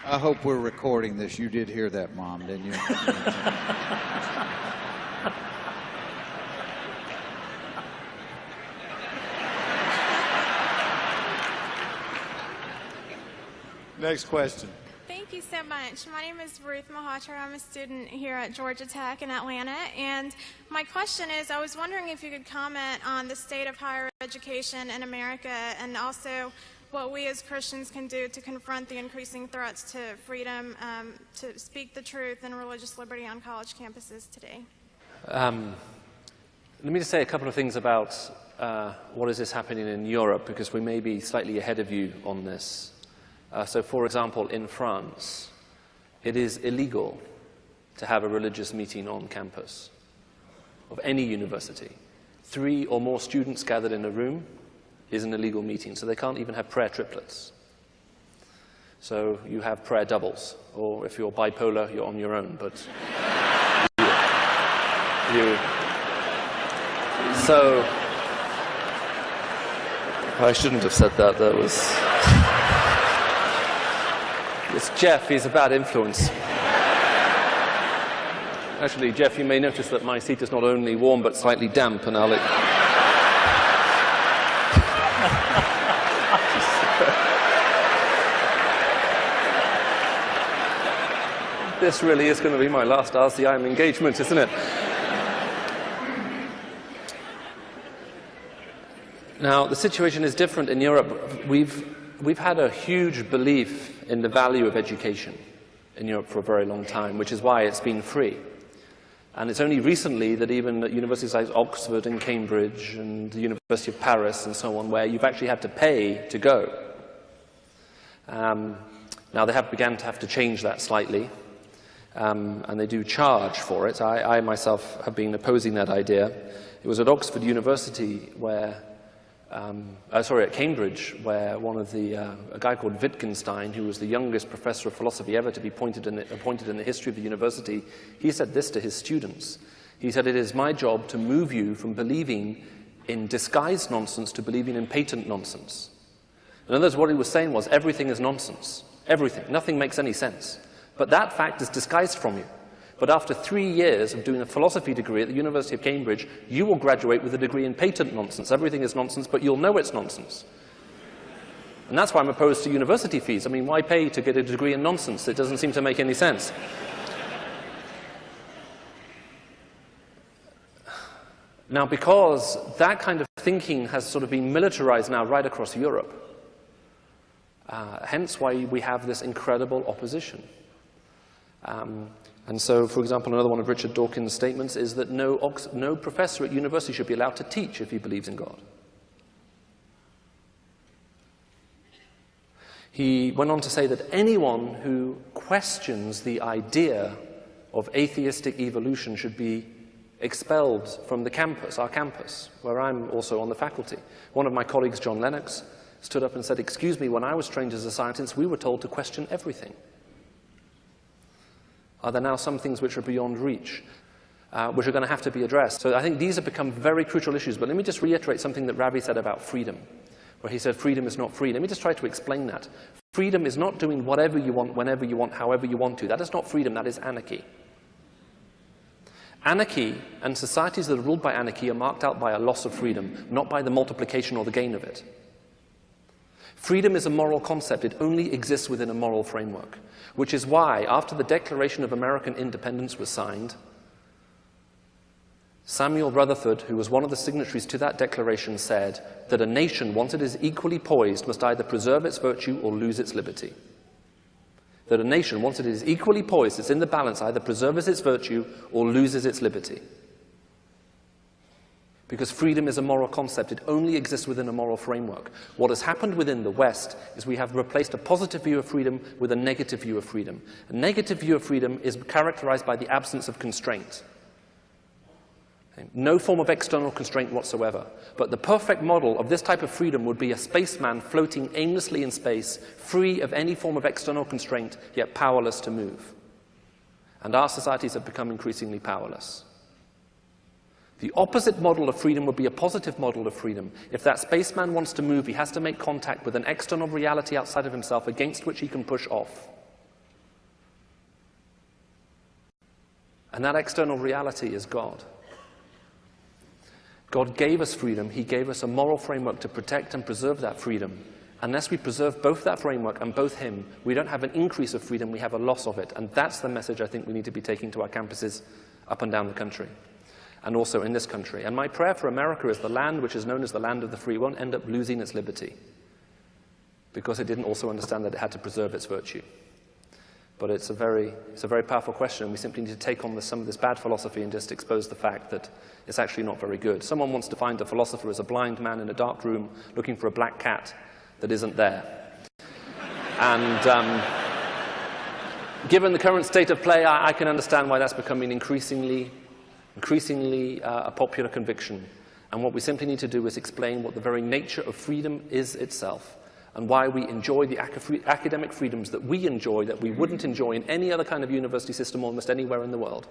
I hope we're recording this. You did hear that, Mom, didn't you? Next question. Thank you so much. My name is Ruth Malhotra. I'm a student here at Georgia Tech in Atlanta. And my question is, I was wondering if you could comment on the state of higher education in America, and also what we as Christians can do to confront the increasing threats to freedom to speak the truth and religious liberty on college campuses today. Let me just say a couple of things about what is happening in Europe, because we may be slightly ahead of you on this. So, for example, in France, it is illegal to have a religious meeting on campus of any university. 3 or more students gathered in a room is an illegal meeting, so they can't even have prayer triplets. So you have prayer doubles, or if you're bipolar, you're on your own, but so I shouldn't have said that. That was it's Jeff. He's a bad influence. Actually, Jeff, you may notice that my seat is not only warm but slightly damp, and this really is going to be my last RCIM engagement, isn't it? Now, the situation is different in Europe. We've had a huge belief in the value of education in Europe for a very long time, which is why it's been free. And it's only recently that even at universities like Oxford and Cambridge and the University of Paris and so on, where you've actually had to pay to go. Now, they have begun to have to change that slightly, and they do charge for it. I myself have been opposing that idea. It was at Oxford University where at Cambridge, where a guy called Wittgenstein, who was the youngest professor of philosophy ever to be appointed in the history of the university, he said this to his students. He said, "It is my job to move you from believing in disguised nonsense to believing in patent nonsense." In other words, what he was saying was, everything is nonsense. Everything. Nothing makes any sense. But that fact is disguised from you. But after 3 years of doing a philosophy degree at the University of Cambridge, you will graduate with a degree in patent nonsense. Everything is nonsense, but you'll know it's nonsense. And that's why I'm opposed to university fees. I mean, why pay to get a degree in nonsense? It doesn't seem to make any sense. Now, because that kind of thinking has sort of been militarized now right across Europe, hence why we have this incredible opposition. And so, for example, another one of Richard Dawkins' statements is that no professor at university should be allowed to teach if he believes in God. He went on to say that anyone who questions the idea of atheistic evolution should be expelled from the campus, our campus, where I'm also on the faculty. One of my colleagues, John Lennox, stood up and said, "Excuse me, when I was trained as a scientist, we were told to question everything." Are there now some things which are beyond reach, which are going to have to be addressed? So I think these have become very crucial issues. But let me just reiterate something that Ravi said about freedom, where he said freedom is not free. Let me just try to explain that. Freedom is not doing whatever you want, whenever you want, however you want to. That is not freedom, that is anarchy. Anarchy and societies that are ruled by anarchy are marked out by a loss of freedom, not by the multiplication or the gain of it. Freedom is a moral concept. It only exists within a moral framework, which is why, after the Declaration of American Independence was signed, Samuel Rutherford, who was one of the signatories to that declaration, said that a nation, once it is equally poised, must either preserve its virtue or lose its liberty. That a nation, once it is equally poised, it's in the balance, either preserves its virtue or loses its liberty. Because freedom is a moral concept. It only exists within a moral framework. What has happened within the West is we have replaced a positive view of freedom with a negative view of freedom. A negative view of freedom is characterized by the absence of constraint. No form of external constraint whatsoever. But the perfect model of this type of freedom would be a spaceman floating aimlessly in space, free of any form of external constraint, yet powerless to move. And our societies have become increasingly powerless. The opposite model of freedom would be a positive model of freedom. If that spaceman wants to move, he has to make contact with an external reality outside of himself against which he can push off. And that external reality is God. God gave us freedom. He gave us a moral framework to protect and preserve that freedom. Unless we preserve both that framework and both Him, we don't have an increase of freedom, we have a loss of it. And that's the message I think we need to be taking to our campuses up and down the country, and also in this country. And my prayer for America is the land which is known as the land of the free won't end up losing its liberty, because it didn't also understand that it had to preserve its virtue. But it's a very powerful question. We simply need to take on some of this bad philosophy and just expose the fact that it's actually not very good. Someone wants to find a philosopher as a blind man in a dark room looking for a black cat that isn't there. And given the current state of play, I can understand why that's becoming increasingly a popular conviction. And what we simply need to do is explain what the very nature of freedom is itself, and why we enjoy the academic freedoms that we enjoy that we wouldn't enjoy in any other kind of university system almost anywhere in the world,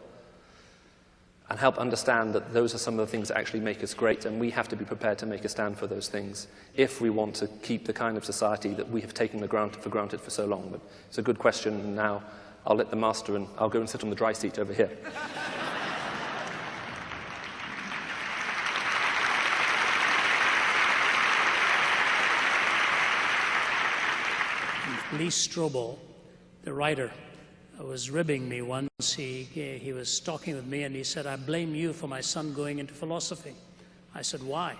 and help understand that those are some of the things that actually make us great, and we have to be prepared to make a stand for those things if we want to keep the kind of society that we have taken for granted for so long. But it's a good question, and now I'll let the master, and I'll go and sit on the dry seat over here. Lee Strobel, the writer, was ribbing me once. He was talking with me and he said, "I blame you for my son going into philosophy." I said, "Why?"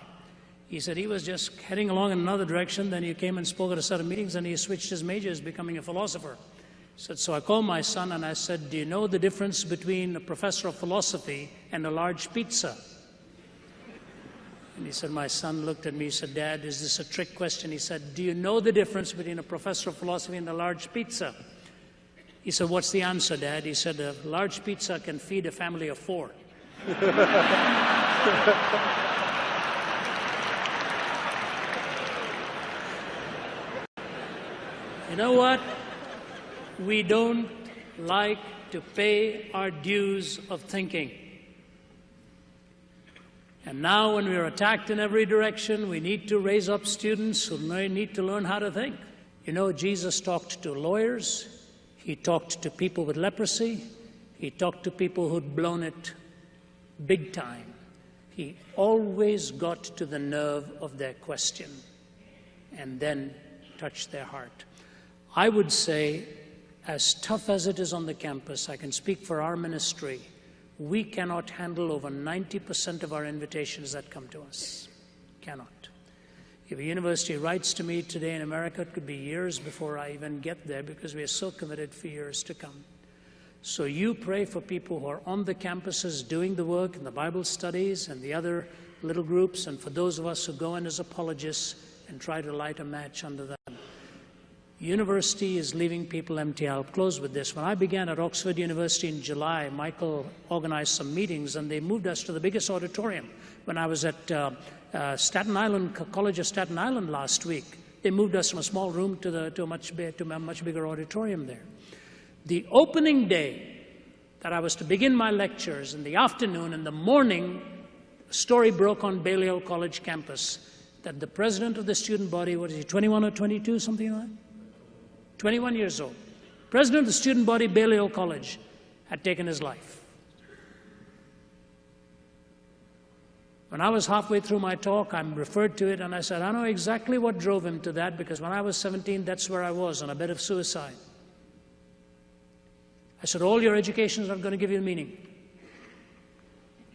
He said, "He was just heading along in another direction, then he came and spoke at a set of meetings and he switched his majors, becoming a philosopher." He said, "So I called my son and I said, 'Do you know the difference between a professor of philosophy and a large pizza?' And he said, my son looked at me, he said, 'Dad, is this a trick question?' He said, 'Do you know the difference between a professor of philosophy and a large pizza?' He said, 'What's the answer, Dad?' He said, 'A large pizza can feed a family of 4. You know what? We don't like to pay our dues of thinking. And now when we're attacked in every direction, we need to raise up students who need to learn how to think. You know, Jesus talked to lawyers. He talked to people with leprosy. He talked to people who'd blown it big time. He always got to the nerve of their question and then touched their heart. I would say, as tough as it is on the campus, I can speak for our ministry, we cannot handle over 90% of our invitations that come to us. Cannot. If a university writes to me today in America, it could be years before I even get there because we are so committed for years to come. So you pray for people who are on the campuses doing the work in the Bible studies and the other little groups, and for those of us who go in as apologists and try to light a match under them. University is leaving people empty. I'll close with this. When I began at Oxford University in July, Michael organized some meetings and they moved us to the biggest auditorium. When I was at Staten Island, College of Staten Island last week, they moved us from a small room to a much bigger auditorium there. The opening day that I was to begin my lectures, in the afternoon, in the morning, a story broke on Balliol College campus that the president of the student body, what is he, 21 or 22, something like that? 21 years old. President of the student body, Balliol College, had taken his life. When I was halfway through my talk, I referred to it and I said, I know exactly what drove him to that, because when I was 17, that's where I was, on a bed of suicide. I said, all your education is not going to give you meaning.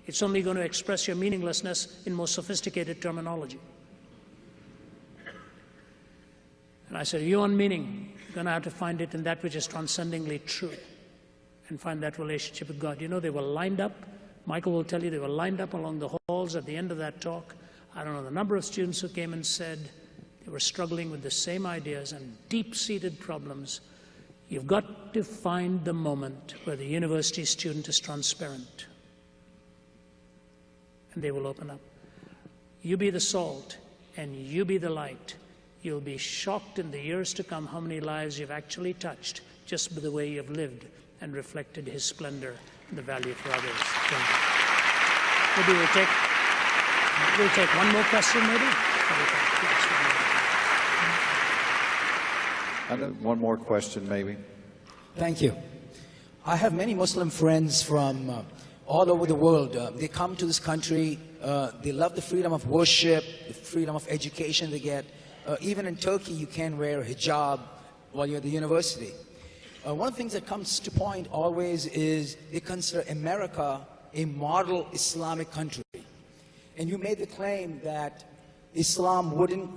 It's only going to express your meaninglessness in more sophisticated terminology. And I said, you want meaning? You're going to have to find it in that which is transcendingly true and find that relationship with God. You know, they were lined up. Michael will tell you they were lined up along the halls at the end of that talk. I don't know the number of students who came and said they were struggling with the same ideas and deep-seated problems. You've got to find the moment where the university student is transparent. and they will open up. You be the salt, and you be the light. You'll be shocked in the years to come how many lives you've actually touched just by the way you've lived and reflected His splendor and the value for others. Maybe we'll take one more question, maybe? One more question, maybe. Thank you. I have many Muslim friends from all over the world. They come to this country. They love the freedom of worship, the freedom of education they get. Even in Turkey, you can wear a hijab while you're at the university. One of the things that comes to point always is they consider America a model Islamic country. And you made the claim that Islam wouldn't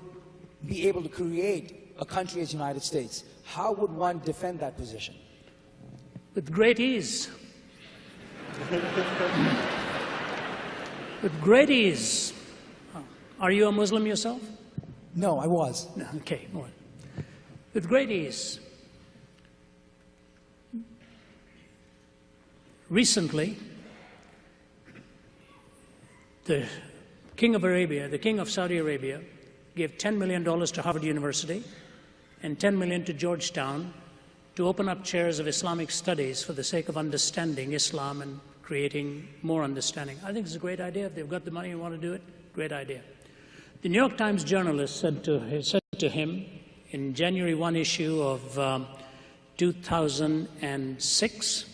be able to create a country as the United States. How would one defend that position? With great ease. With great ease. Are you a Muslim yourself? No, I was. No, okay, all right. With great ease. Recently, the King of Arabia, the King of Saudi Arabia, gave $10 million to Harvard University and $10 million to Georgetown to open up chairs of Islamic studies for the sake of understanding Islam and creating more understanding. I think it's a great idea. If they've got the money and want to do it, great idea. The New York Times journalist said to him in January 1 issue of 2006,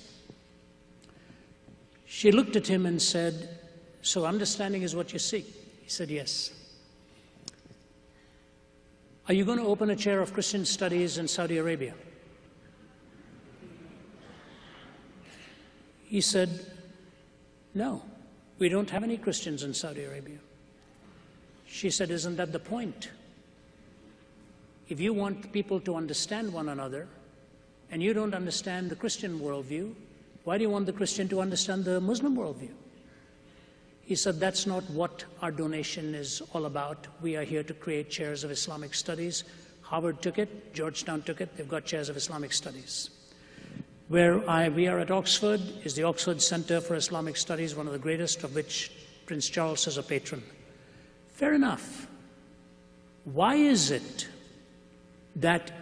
she looked at him and said, "So understanding is what you seek?" He said, "Yes." "Are you going to open a chair of Christian studies in Saudi Arabia?" He said, "No, we don't have any Christians in Saudi Arabia." She said, "Isn't that the point? If you want people to understand one another and you don't understand the Christian worldview, why do you want the Christian to understand the Muslim worldview?" He said, "That's not what our donation is all about. We are here to create chairs of Islamic studies. Harvard took it, Georgetown took it, they've got chairs of Islamic studies. Where we are at Oxford is the Oxford Center for Islamic Studies, one of the greatest, of which Prince Charles is a patron." Fair enough. Why is it that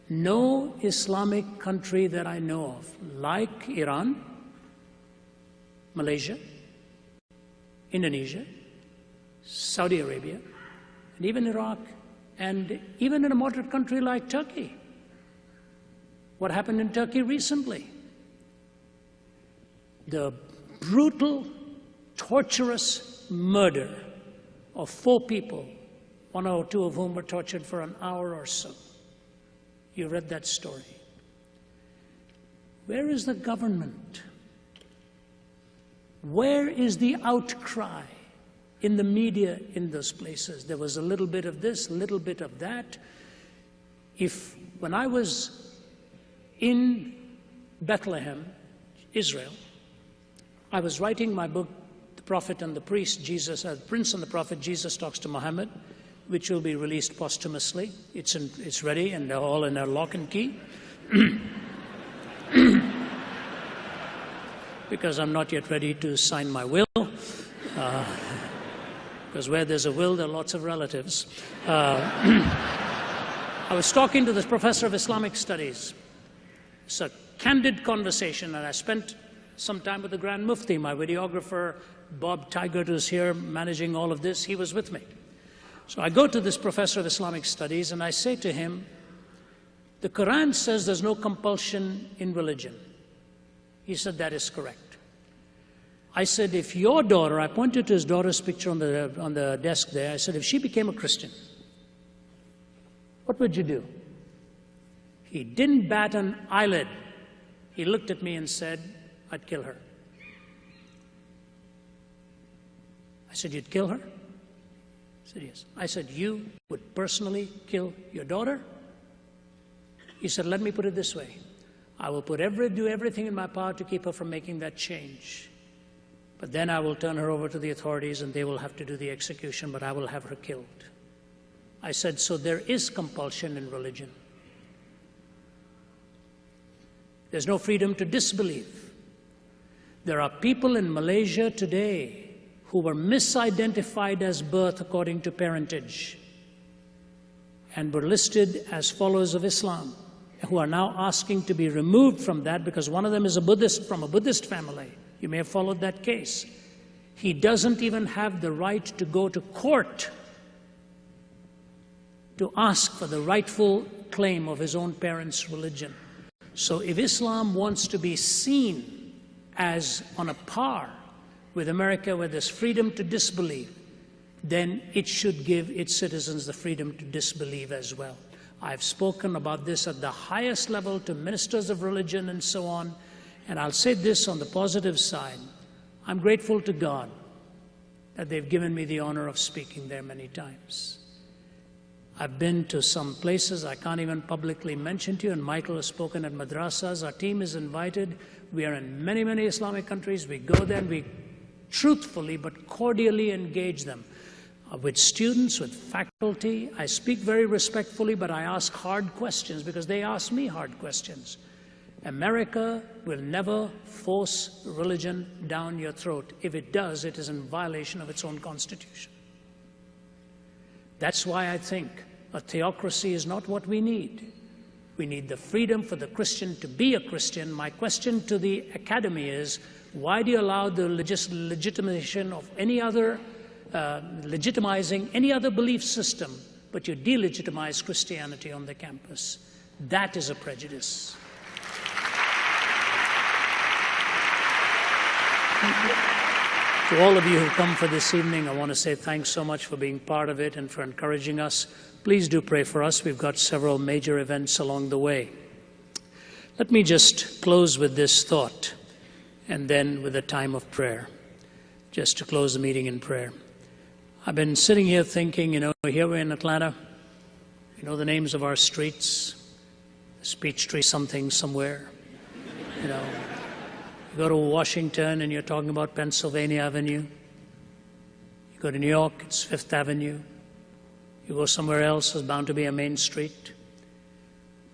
no Islamic country that I know of, like Iran, Malaysia, Indonesia, Saudi Arabia, and even Iraq, and even in a moderate country like Turkey? What happened in Turkey recently? The brutal, torturous murder of 4 people, 1 or 2 of whom were tortured for an hour or so. You read that story. Where is the government? Where is the outcry in the media in those places? There was a little bit of this, a little bit of that. When I was in Bethlehem, Israel, I was writing my book, The Prophet and the Priest, Prince and the Prophet, Jesus Talks to Muhammad, which will be released posthumously. It's ready and they're all in their lock and key. Because I'm not yet ready to sign my will. Because where there's a will, there are lots of relatives. I was talking to this professor of Islamic studies. It's a candid conversation, and I spent some time with the Grand Mufti. My videographer, Bob Tigert, who's here managing all of this, he was with me. So I go to this professor of Islamic studies, and I say to him, "The Quran says there's no compulsion in religion." He said, "That is correct." I said, "If your daughter," I pointed to his daughter's picture on the desk there, I said, "if she became a Christian, what would you do?" He didn't bat an eyelid. He looked at me and said, "I'd kill her." I said, "You'd kill her?" He said, "Yes." I said, "You would personally kill your daughter?" He said, "Let me put it this way. I will do everything in my power to keep her from making that change. But then I will turn her over to the authorities and they will have to do the execution, but I will have her killed." I said, "So there is compulsion in religion. There's no freedom to disbelieve. There are people in Malaysia today who were misidentified as birth according to parentage and were listed as followers of Islam, who are now asking to be removed from that because one of them is a Buddhist from a Buddhist family. You may have followed that case. He doesn't even have the right to go to court to ask for the rightful claim of his own parents' religion. So if Islam wants to be seen as on a par with America, where there's freedom to disbelieve, then it should give its citizens the freedom to disbelieve as well. I've spoken about this at the highest level to ministers of religion and so on, and I'll say this on the positive side. I'm grateful to God that they've given me the honor of speaking there many times. I've been to some places I can't even publicly mention to you, and Michael has spoken at madrasas. Our team is invited. We are in many, many Islamic countries. We go there and we truthfully but cordially engage them. With students, with faculty, I speak very respectfully, but I ask hard questions because they ask me hard questions. America will never force religion down your throat. If it does, it is in violation of its own constitution. That's why I think a theocracy is not what we need. We need the freedom for the Christian to be a Christian. My question to the academy is, why do you allow the legitimation of any other, legitimizing any other belief system, but you delegitimize Christianity on the campus? That is a prejudice. To all of you who've come for this evening, I want to say thanks so much for being part of it and for encouraging us. Please do pray for us. We've got several major events along the way. Let me just close with this thought and then with a time of prayer, just to close the meeting in prayer. I've been sitting here thinking, here we're in Atlanta. We know the names of our streets, Peachtree something somewhere, You go to Washington and you're talking about Pennsylvania Avenue. You go to New York, it's Fifth Avenue. You go somewhere else, there's bound to be a main street.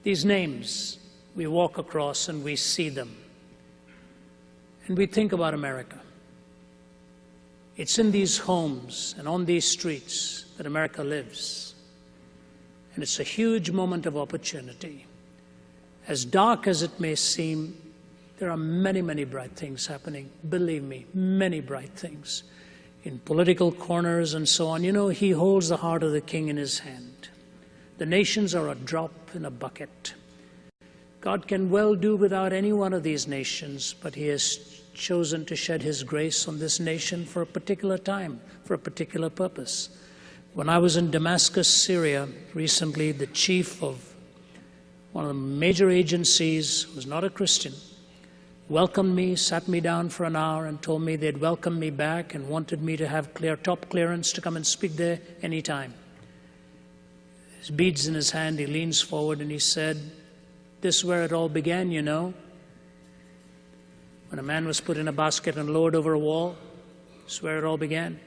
These names, we walk across and we see them. And we think about America. It's in these homes and on these streets that America lives. And it's a huge moment of opportunity. As dark as it may seem, there are many, many bright things happening. Believe me, many bright things. In political corners and so on. He holds the heart of the king in his hand. The nations are a drop in a bucket. God can well do without any one of these nations, but he has chosen to shed his grace on this nation for a particular time, for a particular purpose. When I was in Damascus, Syria, recently, the chief of one of the major agencies, who was not a Christian, welcomed me, sat me down for an hour and told me they'd welcome me back and wanted me to have top clearance to come and speak there anytime. His beads in his hand, he leans forward and he said, "This is where it all began, When a man was put in a basket and lowered over a wall, this is where it all began."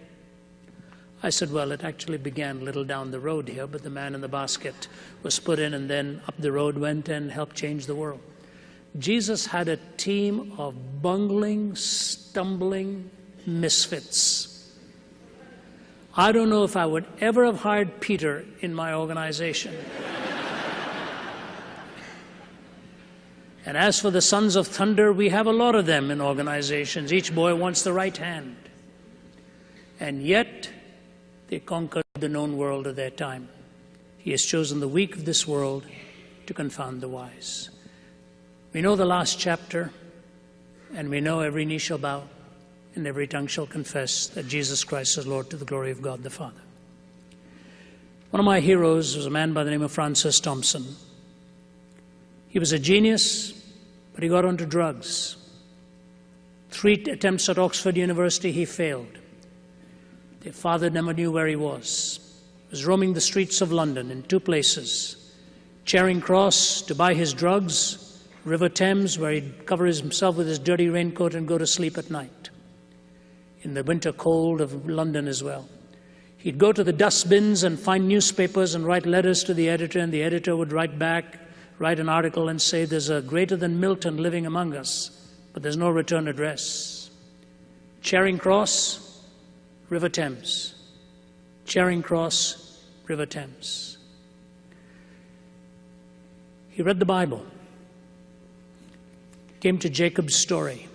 I said, well, it actually began a little down the road here, but the man in the basket was put in and then up the road went and helped change the world. Jesus had a team of bungling, stumbling misfits. I don't know if I would ever have hired Peter in my organization. And as for the sons of thunder, we have a lot of them in organizations. Each boy wants the right hand. And yet, they conquered the known world of their time. He has chosen the weak of this world to confound the wise. We know the last chapter, and we know every knee shall bow and every tongue shall confess that Jesus Christ is Lord, to the glory of God the Father. One of my heroes was a man by the name of Francis Thompson. He was a genius, but he got onto drugs. 3 attempts at Oxford University, he failed. Their father never knew where he was. He was roaming the streets of London in 2 places: Charing Cross to buy his drugs, River Thames, where he'd cover himself with his dirty raincoat and go to sleep at night. In the winter cold of London as well. He'd go to the dustbins and find newspapers and write letters to the editor, and the editor would write back, write an article and say, "There's a greater than Milton living among us, but there's no return address." Charing Cross, River Thames. Charing Cross, River Thames. He read the Bible, came to Jacob's story.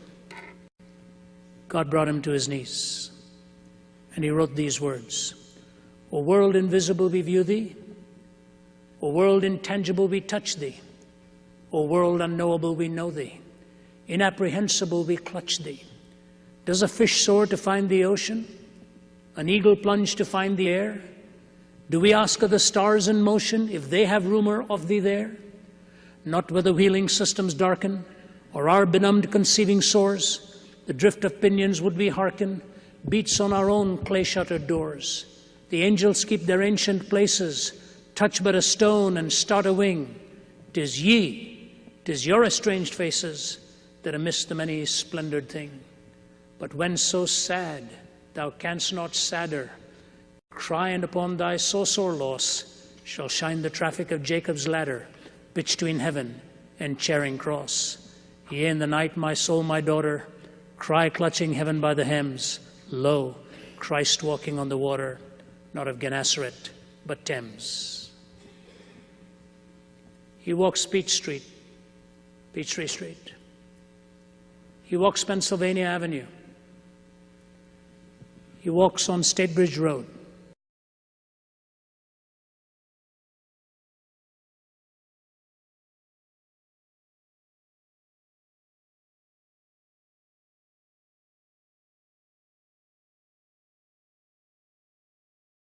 God brought him to his knees, and he wrote these words: O world invisible, we view thee. O world intangible, we touch thee. O world unknowable, we know thee. Inapprehensible, we clutch thee. Does a fish soar to find the ocean? An eagle plunge to find the air? Do we ask of the stars in motion if they have rumor of thee there? Not where the wheeling systems darken, or our benumbed conceiving soars, the drift of pinions would we hearken, beats on our own clay-shuttered doors. The angels keep their ancient places, touch but a stone and start a wing. 'Tis ye, 'tis your estranged faces that amiss the many splendored thing. But when so sad, thou canst not sadder, crying upon thy so sore loss, shall shine the traffic of Jacob's ladder, between heaven and Charing Cross. Yea, in the night, my soul, my daughter, cry clutching heaven by the hems, lo, Christ walking on the water, not of Gennesaret, but Thames. He walks Peachtree Street. He walks Pennsylvania Avenue. He walks on State Bridge Road.